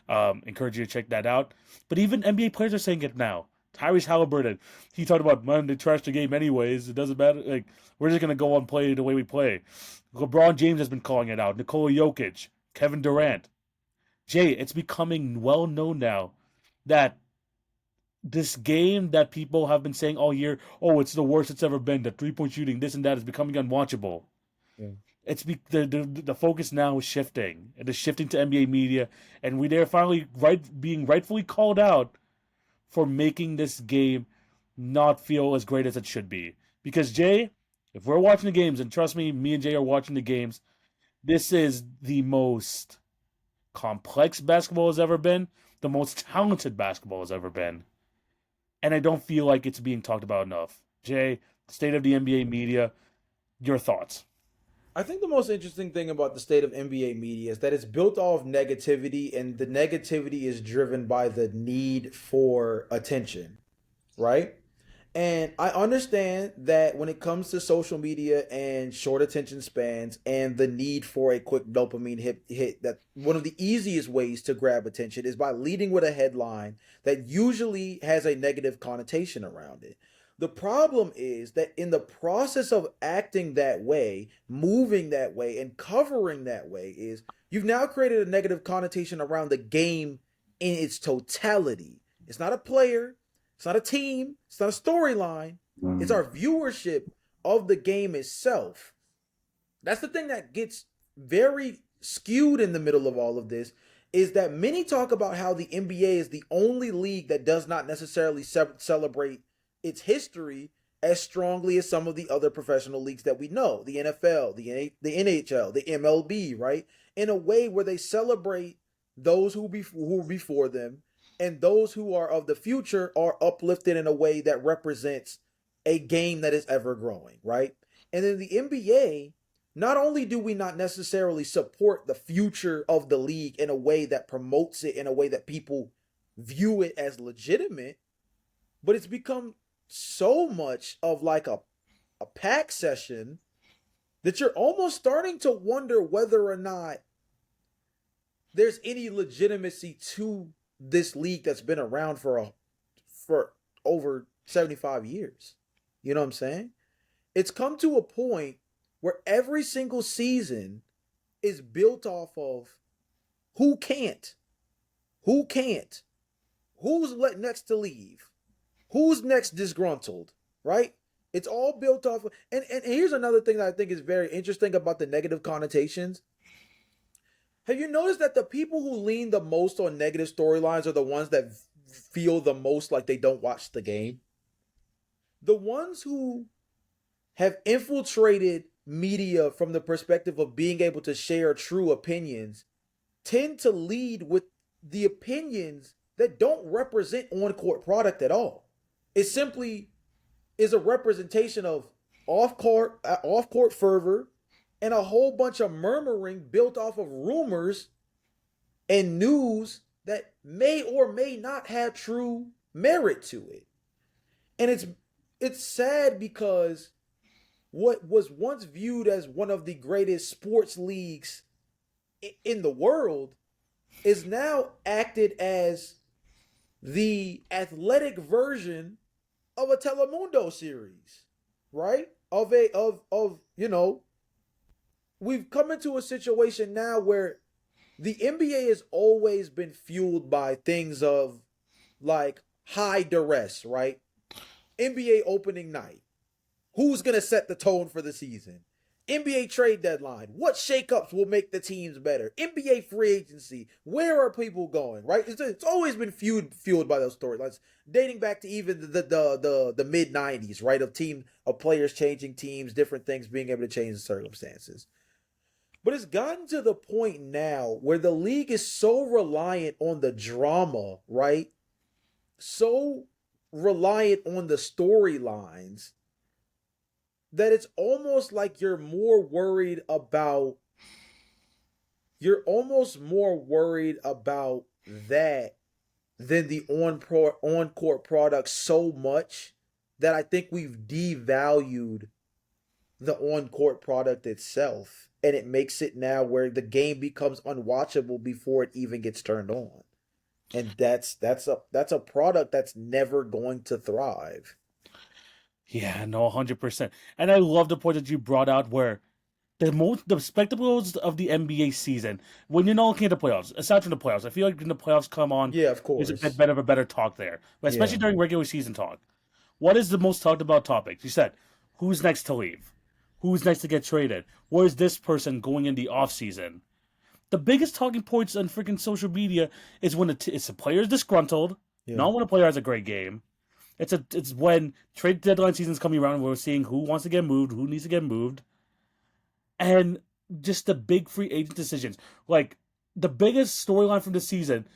encourage you to check that out. But even NBA players are saying it now. Tyrese Halliburton, he talked about, man, they trashed the game anyways. It doesn't matter. Like, we're just going to go and play the way we play. LeBron James has been calling it out. Nikola Jokic, Kevin Durant. Jay, it's becoming well known now that this game that people have been saying all year, oh, it's the worst it's ever been, the 3-point shooting, this and that, is becoming unwatchable. Yeah. The focus now is shifting. It is shifting to NBA media, and they're finally being rightfully called out for making this game not feel as great as it should be. Because Jay, if we're watching the games, and trust me and Jay are watching the games, this is the most complex basketball has ever been, the most talented basketball has ever been, and I don't feel like it's being talked about enough. Jay, state of the NBA media, your thoughts? I think the most interesting thing about the state of NBA media is that it's built off negativity, and the negativity is driven by the need for attention, right? And I understand that when it comes to social media and short attention spans and the need for a quick dopamine hit, that one of the easiest ways to grab attention is by leading with a headline that usually has a negative connotation around it. The problem is that in the process of acting that way, moving that way, and covering that way, is you've now created a negative connotation around the game in its totality. It's not a player, it's not a team, it's not a storyline, it's our viewership of the game itself. That's the thing that gets very skewed in the middle of all of this, is that many talk about how the NBA is the only league that does not necessarily celebrate its history as strongly as some of the other professional leagues that we know, the NFL, the NHL, the MLB, right? In a way where they celebrate those who were before them, and those who are of the future are uplifted in a way that represents a game that is ever growing, right? And in the NBA, not only do we not necessarily support the future of the league in a way that promotes it in a way that people view it as legitimate, but it's become so much of like a pack session that you're almost starting to wonder whether or not there's any legitimacy to this league that's been around for over 75 years. You know what I'm saying? It's come to a point where every single season is built off of who can't, who's next to leave, who's next disgruntled, right? It's all built off of, and here's another thing that I think is very interesting about the negative connotations. Have you noticed that the people who lean the most on negative storylines are the ones that feel the most like they don't watch the game? The ones who have infiltrated media from the perspective of being able to share true opinions tend to lead with the opinions that don't represent on-court product at all. It simply is a representation of off-court fervor and a whole bunch of murmuring built off of rumors and news that may or may not have true merit to it. And it's sad because what was once viewed as one of the greatest sports leagues in the world is now acted as the athletic version of a Telemundo series, right? We've come into a situation now where the NBA has always been fueled by things of like high duress, right? NBA opening night. Who's going to set the tone for the season? NBA trade deadline. What shakeups will make the teams better? NBA free agency. Where are people going? Right? It's always been fueled by those storylines, dating back to even the mid '90s, right? Of players changing teams, different things being able to change the circumstances. But it's gotten to the point now where the league is so reliant on the drama, right? So reliant on the storylines that it's almost like you're almost more worried about that than the on-court product so much that I think we've devalued the on-court product itself, and it makes it now where the game becomes unwatchable before it even gets turned on. And that's a product that's never going to thrive. Yeah, no, 100%. And I love the point that you brought out where the spectacles of the NBA season, when you're not looking at the playoffs, aside from the playoffs, I feel like when the playoffs come on, Yeah, of there's a bit course. better of a better talk there, but especially Yeah. during regular season talk. What is the most talked about topic? You said, who's next to leave? Who's next to get traded? Where's this person going in the offseason? The biggest talking points on freaking social media is when it's a player is disgruntled, Yeah. not when a player has a great game. It's when trade deadline season's coming around and we're seeing who wants to get moved, who needs to get moved, and just the big free agent decisions. Like the biggest storyline from the season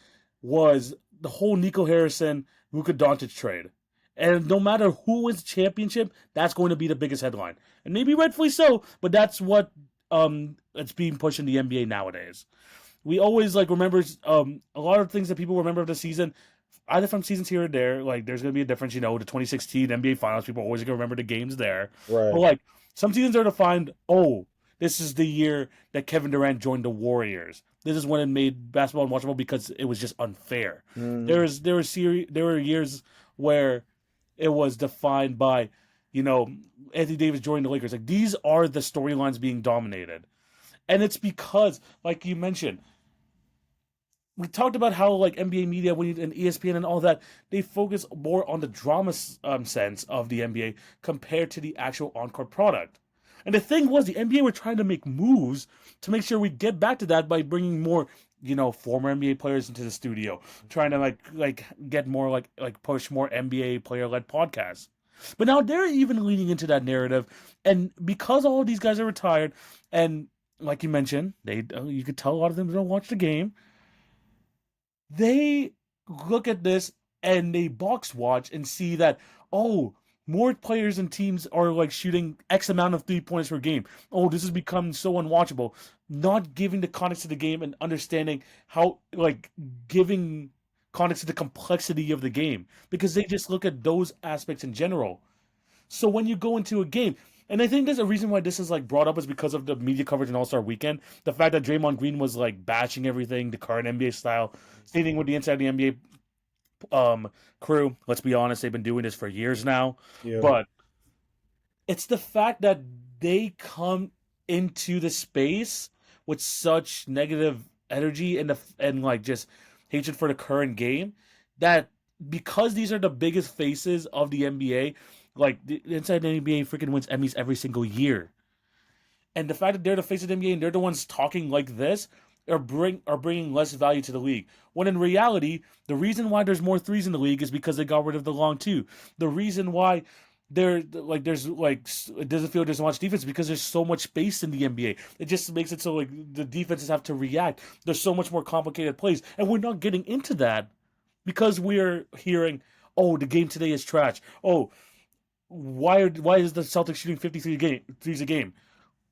was the whole Nico Harrison Luka Doncic trade. And no matter who wins the championship, that's going to be the biggest headline. And maybe rightfully so, but that's what it's being pushed in the NBA nowadays. We always like remember a lot of things that people remember of the season, either from seasons here or there. Like there's gonna be a difference, the 2016 NBA Finals. People are always gonna remember the games there. But Right. like some seasons are defined. Oh, this is the year that Kevin Durant joined the Warriors. This is when it made basketball unwatchable because it was just unfair. Mm. There were years where it was defined by, you know, Anthony Davis joining the Lakers. Like these are the storylines being dominated. And it's because, like you mentioned, we talked about how like NBA media and ESPN and all that, they focus more on the drama sense of the NBA compared to the actual on-court product. And the thing was, the NBA were trying to make moves to make sure we get back to that by bringing more, former NBA players into the studio, trying to like get more like push more NBA player-led podcasts. But now they're even leaning into that narrative, and because all of these guys are retired, and like you mentioned, you could tell a lot of them don't watch the game. They look at this and they box watch and see that, oh, more players and teams are like shooting X amount of 3 points per game. Oh, this has become so unwatchable. Not giving the context to the game and understanding how, like, giving context to the complexity of the game because they just look at those aspects in general. So when you go into a game, and I think there's a reason why this is like brought up is because of the media coverage in All Star Weekend. The fact that Draymond Green was like bashing everything, the current NBA style, same thing with the inside the NBA crew. Let's be honest, they've been doing this for years now. Yeah. But it's the fact that they come into the space with such negative energy and like just hatred for the current game that because these are the biggest faces of the NBA, like the inside the NBA freaking wins Emmys every single year. And the fact that they're the face of the NBA and they're the ones talking like this are bringing less value to the league. When in reality, the reason why there's more threes in the league is because they got rid of the long two. The reason why there's like it doesn't feel there's much defense because there's so much space in the NBA. It just makes it so like the defenses have to react. There's so much more complicated plays, and we're not getting into that because we're hearing, oh, the game today is trash. Oh, why is the Celtics shooting 53 threes a game?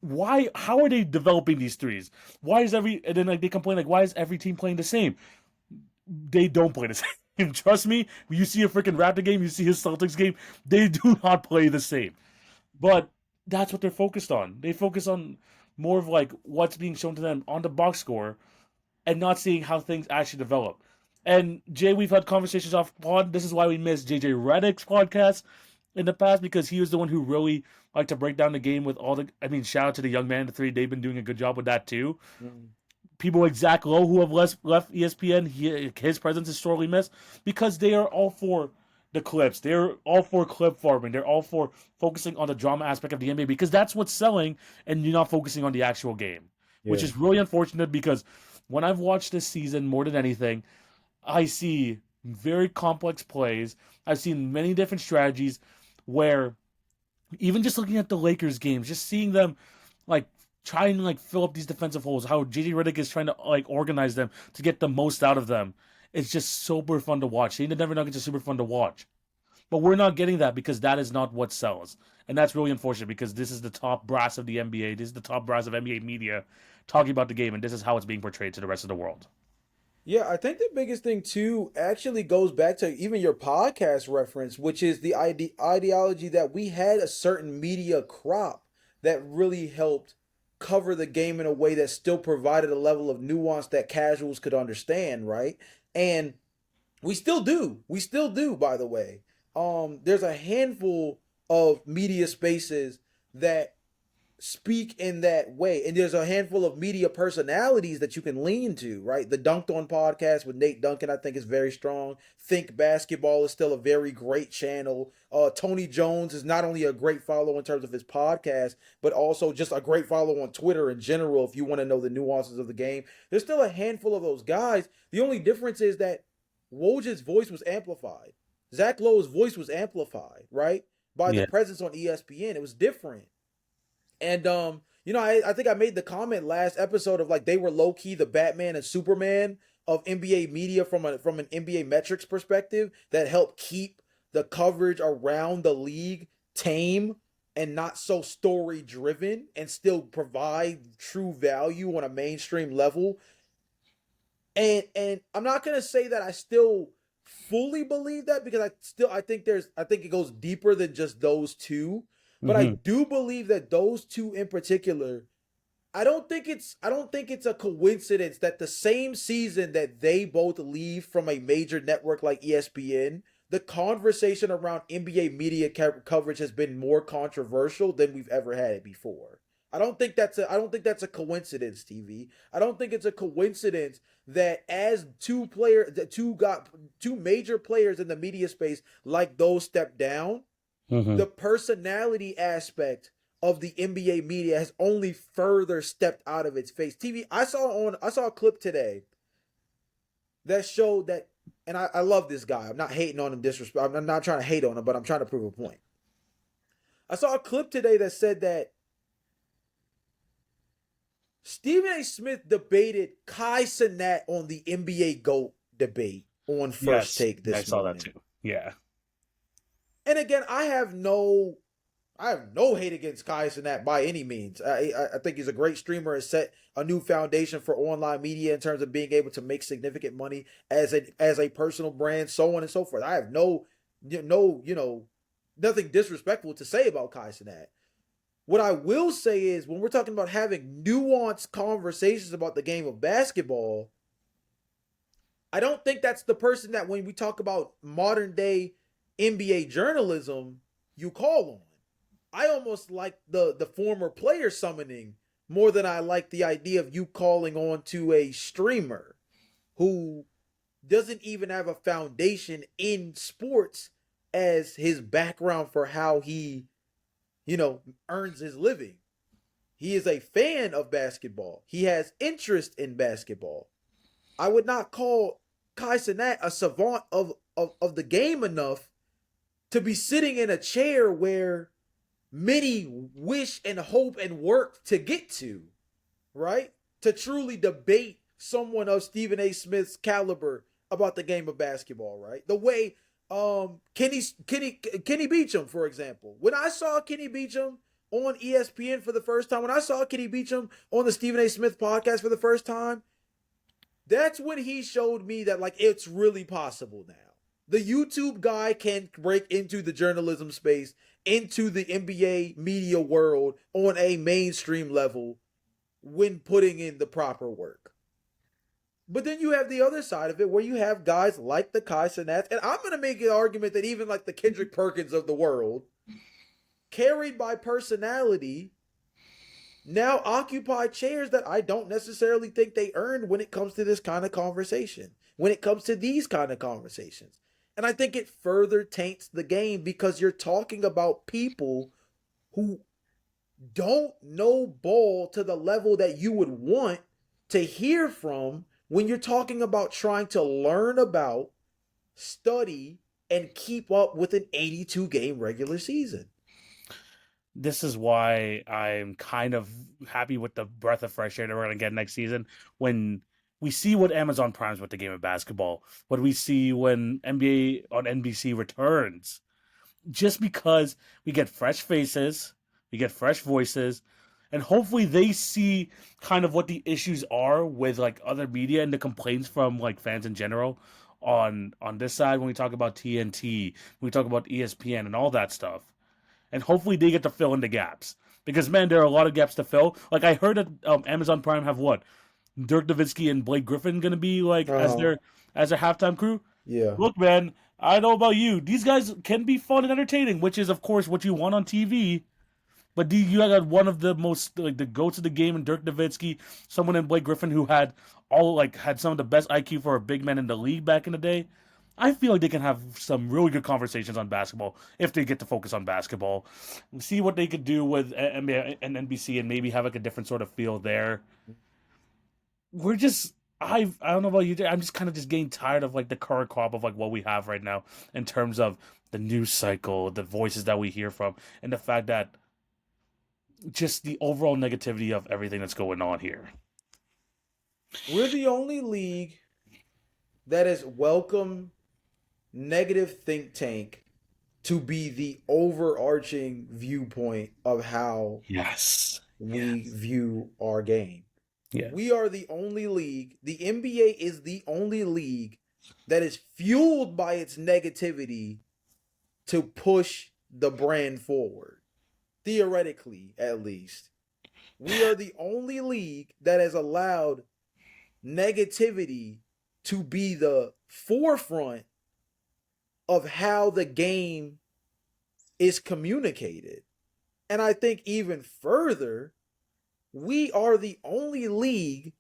Why how are they developing these threes? Why is every and then like they complain like why is every team playing the same? They don't play the same. Trust me, when you see a freaking Raptor game, you see his Celtics game, they do not play the same. But that's what they're focused on. They focus on more of like what's being shown to them on the box score and not seeing how things actually develop. And Jay, we've had conversations off pod. This is why we missed JJ Redick's podcast in the past because he was the one who really liked to break down the game with all the. I mean, shout out to the young man, the three. They've been doing a good job with that too. Mm. People like Zach Lowe who have left ESPN, his presence is sorely missed because they are all for the clips. They're all for clip farming. They're all for focusing on the drama aspect of the NBA because that's what's selling, and you're not focusing on the actual game, which Yeah. is really unfortunate because when I've watched this season more than anything, I see very complex plays. I've seen many different strategies where even just looking at the Lakers games, just seeing them like trying to like fill up these defensive holes, how JJ Redick is trying to like organize them to get the most out of them. It's just super fun to watch. Seeing the Denver Nuggets is super fun to watch. But we're not getting that because that is not what sells. And that's really unfortunate because this is the top brass of the NBA. This is the top brass of NBA media talking about the game, and this is how it's being portrayed to the rest of the world. Yeah, I think the biggest thing too actually goes back to even your podcast reference, which is the ideology that we had a certain media crop that really helped cover the game in a way that still provided a level of nuance that casuals could understand, right? And we still do. We still do, by the way. There's a handful of media spaces that speak in that way. And there's a handful of media personalities that you can lean to, right? The Dunked On podcast with Nate Duncan, I think, is very strong. Think Basketball is still a very great channel. Tony Jones is not only a great follow in terms of his podcast, but also just a great follow on Twitter in general if you want to know the nuances of the game. There's still a handful of those guys. The only difference is that Woj's voice was amplified. Zach Lowe's voice was amplified, right? By the Yeah. presence on ESPN. It was different. And I think I made the comment last episode of like they were low key the Batman and Superman of NBA media from an NBA metrics perspective that helped keep the coverage around the league tame and not so story driven and still provide true value on a mainstream level. And I'm not gonna say that I still fully believe that because I think it goes deeper than just those two. But I Hmm. do believe that those two in particular, I don't think it's a coincidence that the same season that they both leave from a major network like ESPN, the conversation around NBA media coverage has been more controversial than we've ever had it before. I don't think that's a coincidence, TV. I don't think it's a coincidence that as two major players in the media space like those step down, Hmm. the personality aspect of the NBA media has only further stepped out of its face. TV, I saw a clip today that showed that, and I love this guy. I'm not hating on him disrespect. I'm not trying to hate on him, but I'm trying to prove a point. I saw a clip today that said that Stephen A. Smith debated Kai Cenat on the NBA GOAT debate on First Yes, Take I this saw that morning. too. Yeah. And again, I have no hate against Kai Cenat by any means. I think he's a great streamer, has set a new foundation for online media in terms of being able to make significant money as a personal brand, so on and so forth. I have nothing disrespectful to say about Kai Cenat. What I will say is when we're talking about having nuanced conversations about the game of basketball, I don't think that's the person that when we talk about modern day NBA journalism, you call on. I almost like the former player summoning more than I like the idea of you calling on to a streamer who doesn't even have a foundation in sports as his background for how he, earns his living. He is a fan of basketball. He has interest in basketball. I would not call Kai Cenat a savant of the game enough to be sitting in a chair where many wish and hope and work to get to, right? To truly debate someone of Stephen A. Smith's caliber about the game of basketball, right? The way Kenny Beecham, for example. When I saw Kenny Beecham on ESPN for the first time, when I saw Kenny Beecham on the Stephen A. Smith podcast for the first time, that's when he showed me that like it's really possible now. The YouTube guy can break into the journalism space, into the NBA media world on a mainstream level when putting in the proper work. But then you have the other side of it where you have guys like the Kai Cenats, and I'm going to make an argument that even like the Kendrick Perkins of the world, carried by personality, now occupy chairs that I don't necessarily think they earned when it comes to this kind of conversation, when it comes to these kind of conversations. And I think it further taints the game because you're talking about people who don't know ball to the level that you would want to hear from when you're talking about trying to learn about, study, and keep up with an 82 game regular season. This is why I'm kind of happy with the breath of fresh air that we're going to get next season when we see what Amazon Prime's with the game of basketball, what we see when NBA on NBC returns. Just because we get fresh faces, we get fresh voices, and hopefully they see kind of what the issues are with like other media and the complaints from like fans in general on this side when we talk about TNT, when we talk about ESPN and all that stuff. And hopefully they get to fill in the gaps because man, there are a lot of gaps to fill. Like I heard that Amazon Prime have what Dirk Nowitzki and Blake Griffin gonna be like Uh-huh. as their halftime crew. Yeah. Look, man, I don't know about you. These guys can be fun and entertaining, which is of course what you want on TV. But you got one of the most like the goats of the game in Dirk Nowitzki, someone in Blake Griffin who had some of the best IQ for a big man in the league back in the day. I feel like they can have some really good conversations on basketball if they get to focus on basketball. See what they could do with NBA and NBC and maybe have like a different sort of feel there. We're just I don't know about you. I'm just kind of just getting tired of like the current crop of like what we have right now in terms of the news cycle, the voices that we hear from, and the fact that just the overall negativity of everything that's going on here. We're the only league that has welcomed negative think tank to be the overarching viewpoint of how Yes. we Yes. view our game. Yeah. We are the only league, the NBA is the only league that is fueled by its negativity to push the brand forward. Theoretically, at least. We are the only league that has allowed negativity to be the forefront of how the game is communicated. And I think even further, we are the only league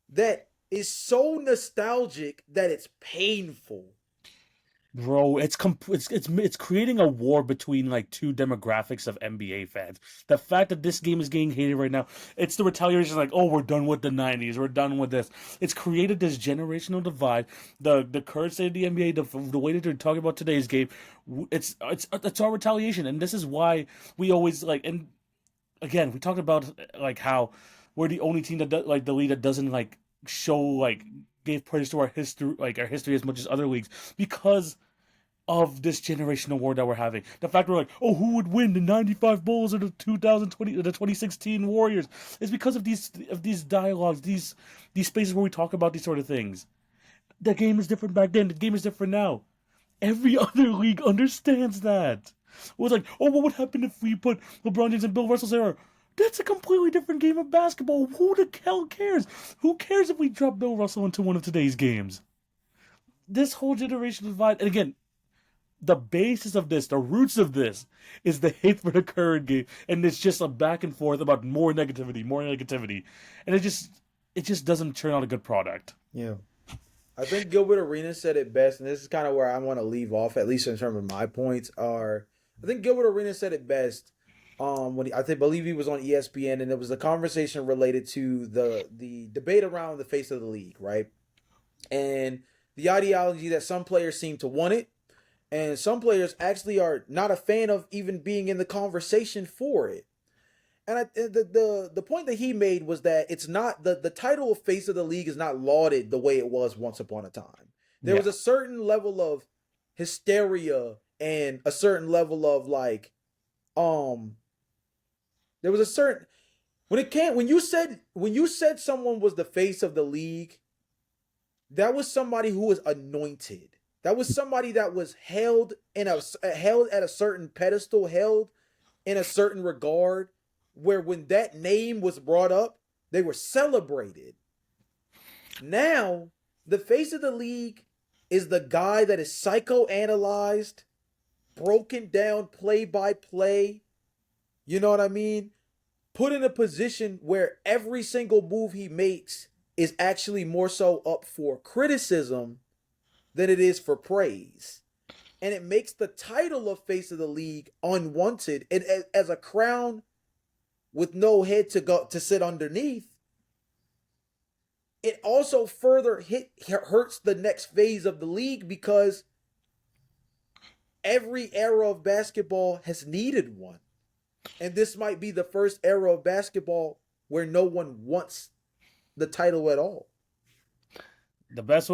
that is so nostalgic that it's painful. Bro, it's creating a war between like two demographics of NBA fans. The fact that this game is getting hated right now, it's the retaliation like, oh, we're done with the '90s, we're done with this. It's created this generational divide. The current state of the NBA, the way that they're talking about today's game, it's our retaliation, and this is why we always like. And again, we talked about like how we're the only team that like the league that doesn't like show like gave praise to our history as much as other leagues because of this generational war that we're having. The fact we're like, oh, who would win the '95 Bulls or the 2020 or the 2016 Warriors is because of these dialogues, these spaces where we talk about these sort of things. The game is different back then. The game is different now. Every other league understands that. It was like, oh, what would happen if we put LeBron James and Bill Russell's era? That's a completely different game of basketball. Who the hell cares? Who cares if we drop Bill Russell into one of today's games? This whole generation divide, and again, the basis of this, the roots of this, is the hate for the current game, and it's just a back and forth about more negativity, and it just doesn't turn out a good product. Yeah. I think Gilbert Arenas said it best, and this is kind of where I want to leave off, at least in terms of my points. Are I think Gilbert Arenas said it best. When believe he was on ESPN, and it was a conversation related to the debate around the face of the league, right? And the ideology that some players seem to want it, and some players actually are not a fan of even being in the conversation for it. And the point that he made was that it's not the title of face of the league is not lauded the way it was once upon a time. There Yeah, was a certain level of hysteria and a certain level of like um there was a certain when you said someone was the face of the league, that was somebody who was anointed. That was somebody that was held at a certain pedestal, held in a certain regard, where when that name was brought up, they were celebrated. Now, the face of the league is the guy that is psychoanalyzed, broken down play by play. You know what I mean? Put in a position where every single move he makes is actually more so up for criticism than it is for praise. And it makes the title of face of the league unwanted. And as a crown with no head to sit underneath, it also further hurts the next phase of the league because every era of basketball has needed one. And this might be the first era of basketball where no one wants the title at all. the best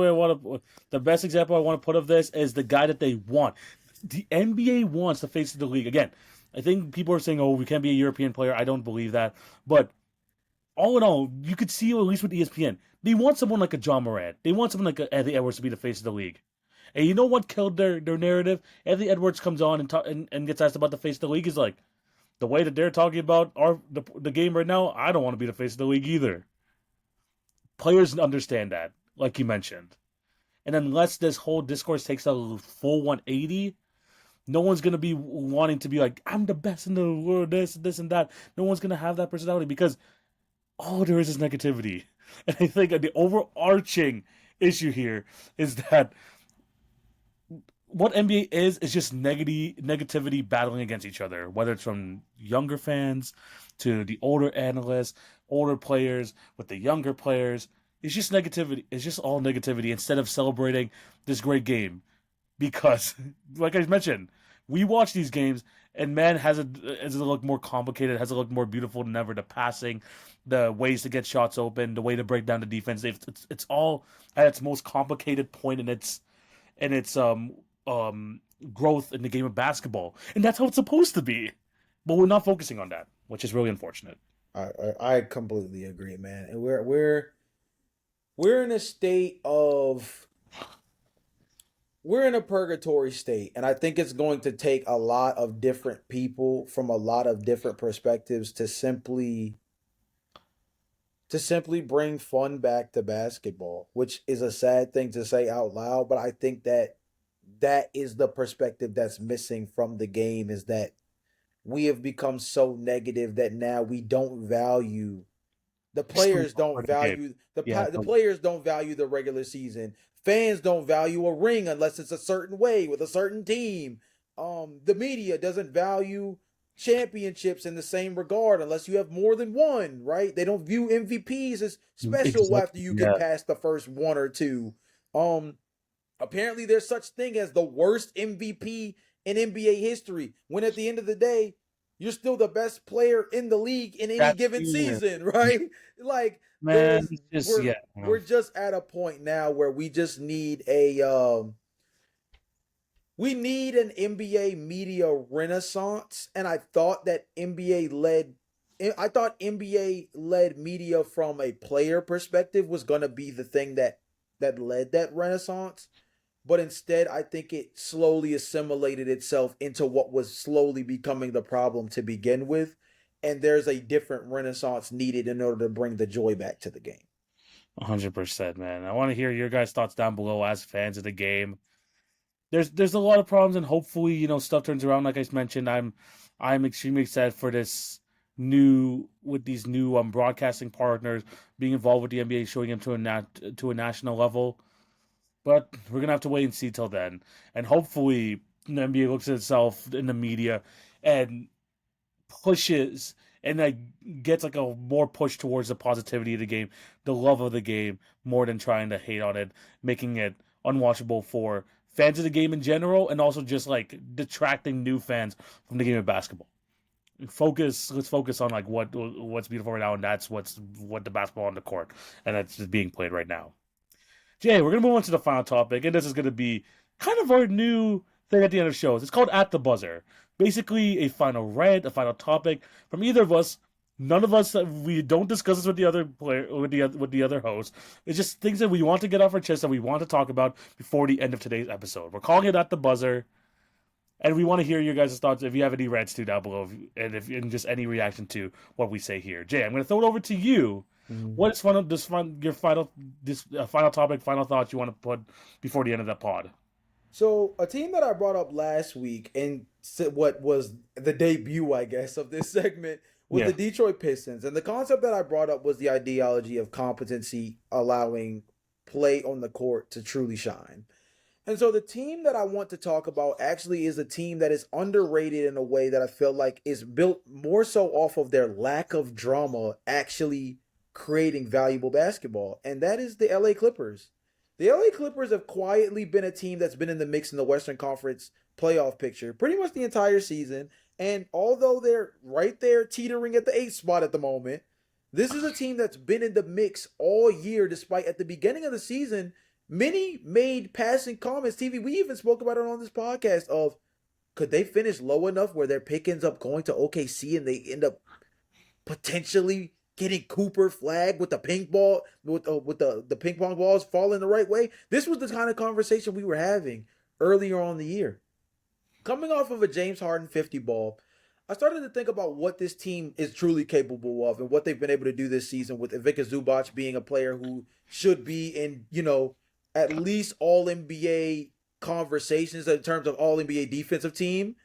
example I want to put of this is the guy that they want. The NBA wants the face of the league again. I think people are saying, "Oh, we can't be a European player." I don't believe that, but all in all, you could see at least with ESPN, they want someone like a John Morant. They want someone like a Anthony Edwards to be the face of the league. And you know what killed their narrative? Anthony Edwards comes on and gets asked about the face of the league. Is like the way that they're talking about the game right now. I don't want to be the face of the league either. Players understand that, like you mentioned. And unless this whole discourse takes a full 180, No one's gonna be wanting to be like, I'm the best in the world, this, and that. No one's gonna have that personality because all there is negativity. And I think the overarching issue here is that what NBA is just negativity battling against each other, whether it's from younger fans to the older analysts, older players with the younger players. It's just negativity. It's just all negativity instead of celebrating this great game. Because, like I mentioned, we watch these games and man has it look more complicated, has it look more beautiful than ever. The passing, the ways to get shots open, the way to break down the defense. It's all at its most complicated point in its growth in the game of basketball, and that's how it's supposed to be. But we're not focusing on that, which is really unfortunate. I completely agree, man. And we're in a state of we're in a purgatory state, and I think it's going to take a lot of different people from a lot of different perspectives to simply bring fun back to basketball, which is a sad thing to say out loud, but I think that is the perspective that's missing from the game, is that we have become so negative that now we don't value the It's the players don't part of the game. value Yeah, the players don't value the regular season. Fans don't value a ring unless it's a certain way with a certain team. The media doesn't value championships in the same regard unless you have more than one, right? They don't view MVPs as special after exactly. you get Yeah, past the first one or two. Um, Apparently there's such thing as the worst MVP in NBA history, when at the end of the day, you're still the best player in the league in any that given yeah, season, right? Like man, there's it's just we're yeah. we're just at a point now where we need an NBA media renaissance, and I thought NBA led media from a player perspective was going to be the thing that led that renaissance, but instead I think it slowly assimilated itself into what was slowly becoming the problem to begin with, and there's a different renaissance needed in order to bring the joy back to the game. 100%, man. I want to hear your guys' thoughts down below as fans of the game. There's a lot of problems, and hopefully, stuff turns around. Like I mentioned, I'm extremely excited for this these new broadcasting partners being involved with the NBA, showing them to a national level. But we're gonna have to wait and see till then, and hopefully, the NBA looks at itself in the media and pushes and like gets like a more push towards the positivity of the game, the love of the game, more than trying to hate on it, making it unwatchable for fans of the game in general, and also just like detracting new fans from the game of basketball. Let's focus on like what's beautiful right now, and that's what the basketball on the court, and that's just being played right now. Jay, we're gonna move on to the final topic, and this is gonna be kind of our new thing at the end of shows. It's called At the Buzzer. Basically, a final rant, a final topic from either of us. None of us we don't discuss this with the other player with the other host. It's just things that we want to get off our chest that we want to talk about before the end of today's episode. We're calling it At the Buzzer, and we want to hear your guys' thoughts. If you have any rants too down below, and just any reaction to what we say here. Jay, I'm gonna throw it over to you. Mhm. What is your final topic, final thoughts you want to put before the end of the pod? So, a team that I brought up last week and what was the debut, I guess, of this segment was Yeah, the Detroit Pistons. And the concept that I brought up was the ideology of competency allowing play on the court to truly shine. And so, the team that I want to talk about actually is a team that is underrated in a way that I feel like is built more so off of their lack of drama actually creating valuable basketball. And that is the LA Clippers. The LA Clippers have quietly been a team that's been in the mix in the Western Conference playoff picture pretty much the entire season. And although they're right there teetering at the eighth spot at the moment, this is a team that's been in the mix all year, despite at the beginning of the season, many made passing comments. TV, we even spoke about it on this podcast of could they finish low enough where their pick ends up going to OKC and they end up potentially getting Cooper flagged with the ping ball with the ping pong balls falling the right way. This was the kind of conversation we were having earlier on the year. Coming off of a James Harden 50 ball, I started to think about what this team is truly capable of and what they've been able to do this season with Ivica Zubac being a player who should be in, at least all NBA conversations in terms of all NBA defensive team.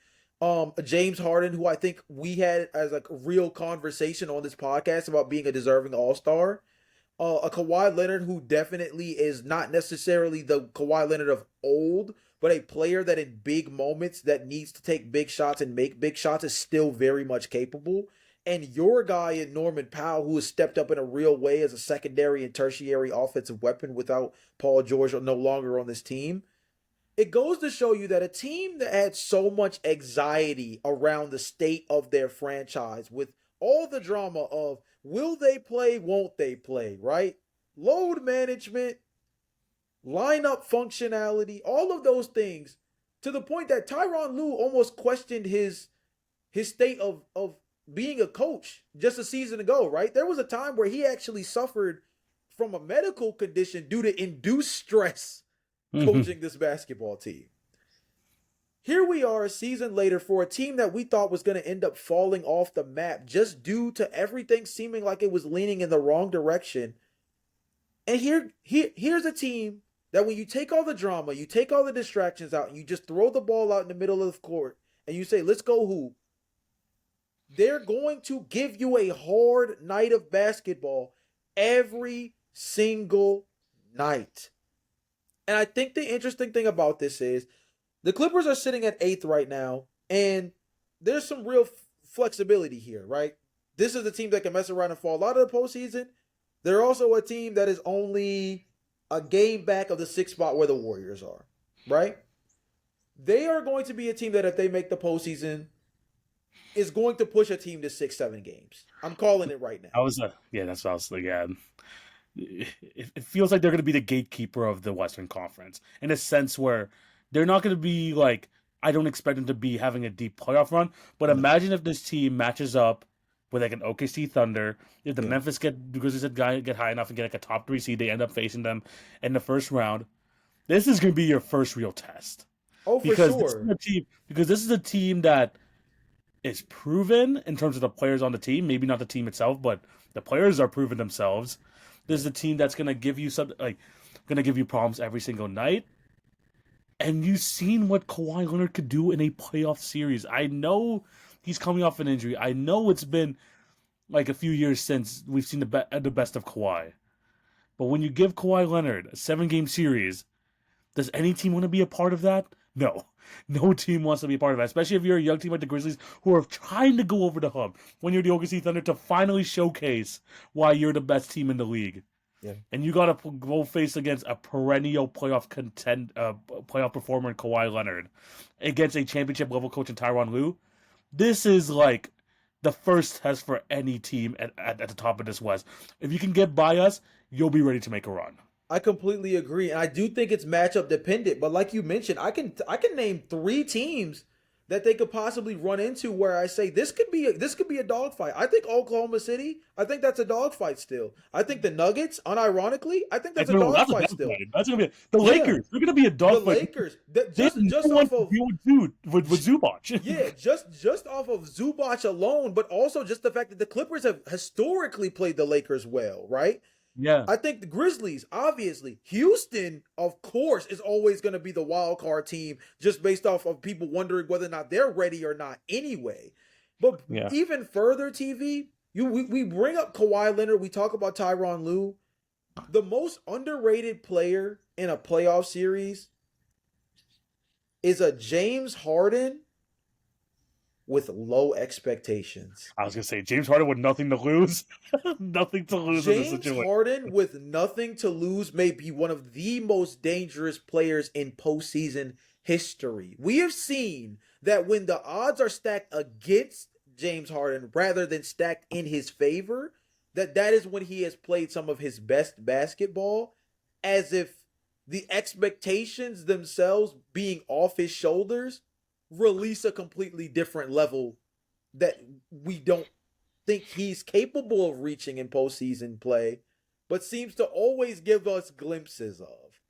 James Harden, who I think we had as a real conversation on this podcast about being a deserving All Star. A Kawhi Leonard who definitely is not necessarily the Kawhi Leonard of old, but a player that in big moments that needs to take big shots and make big shots is still very much capable. And your guy in Norman Powell, who has stepped up in a real way as a secondary and tertiary offensive weapon without Paul George no longer on this team. It goes to show you that a team that had so much anxiety around the state of their franchise with all the drama of will they play, won't they play, right? Load management, lineup functionality, all of those things, to the point that Tyronn Lue almost questioned his state of being a coach just a season ago, right? There was a time where he actually suffered from a medical condition due to induced stress coaching this basketball team. Here we are a season later for a team that we thought was going to end up falling off the map just due to everything seeming like it was leaning in the wrong direction. And here's a team that when you take all the drama, you take all the distractions out, and you just throw the ball out in the middle of the court, and you say, let's go hoop. They're going to give you a hard night of basketball every single night. And I think the interesting thing about this is the Clippers are sitting at 8th right now, and there's some real flexibility here, right? This is the team that can mess around and fall out of the postseason. They're also a team that is only a game back of the 6th spot where the Warriors are, right? They are going to be a team that if they make the postseason is going to push a team to 6-7 games. I'm calling it right now. That's what I was thinking. Yeah. It feels like they're going to be the gatekeeper of the Western Conference in a sense where they're not going to be like, I don't expect them to be having a deep playoff run, but imagine if this team matches up with like an OKC Thunder, if the Memphis Grizzlies get high enough and get like a top 3 seed, they end up facing them in the first round. This is going to be your first real test. Oh, for sure. This is a team that is proven in terms of the players on the team, maybe not the team itself, but the players are proving themselves. This is a team that's gonna give you problems every single night. And you've seen what Kawhi Leonard could do in a playoff series. I know he's coming off an injury. I know it's been like a few years since we've seen the best of Kawhi. But when you give Kawhi Leonard a 7-game series, does any team want to be a part of that? No. No team wants to be a part of that, especially if you're a young team like the Grizzlies who are trying to go over the hump when you're the OKC Thunder to finally showcase why you're the best team in the league. Yeah. And you got to go face against a perennial playoff performer in Kawhi Leonard against a championship level coach in Tyronn Lue. This is like the first test for any team at the top of this West. If you can get by us, you'll be ready to make a run. I completely agree, and I do think it's matchup dependent. But like you mentioned, I can name 3 teams that they could possibly run into where I say this could be a dogfight. I think Oklahoma City. I think that's a dogfight still. I think the Nuggets, unironically, I think that's a dogfight still. That's gonna be the Lakers. They're gonna be a dogfight. The Lakers, just off of with Zubac. Yeah, just off of Zubac alone, but also just the fact that the Clippers have historically played the Lakers well, right? Yeah. I think the Grizzlies, obviously. Houston, of course, is always going to be the wild card team just based off of people wondering whether or not they're ready or not anyway. But even further, TV, we bring up Kawhi Leonard. We talk about Tyronn Lue. The most underrated player in a playoff series is a James Harden with low expectations. I was going to say, James Harden with nothing to lose. Nothing to lose in this situation. James Harden with nothing to lose may be one of the most dangerous players in postseason history. We have seen that when the odds are stacked against James Harden rather than stacked in his favor, that is when he has played some of his best basketball, as if the expectations themselves being off his shoulders release a completely different level that we don't think he's capable of reaching in postseason play, but seems to always give us glimpses of.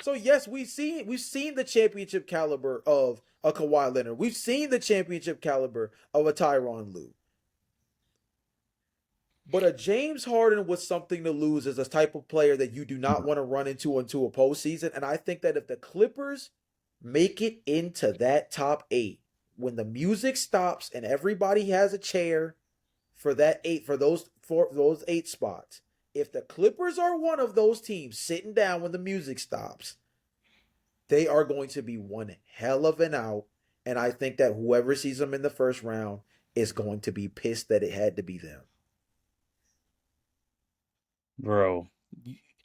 So yes, we've seen the championship caliber of a Kawhi Leonard. We've seen the championship caliber of a Tyronn Lue. But a James Harden with something to lose is a type of player that you do not want to run into a postseason. And I think that if the Clippers make it into that top eight. When the music stops and everybody has a chair for that eight for those eight spots. If the Clippers are one of those teams sitting down when the music stops, they are going to be one hell of an out. And I think that whoever sees them in the first round is going to be pissed that it had to be them. Bro,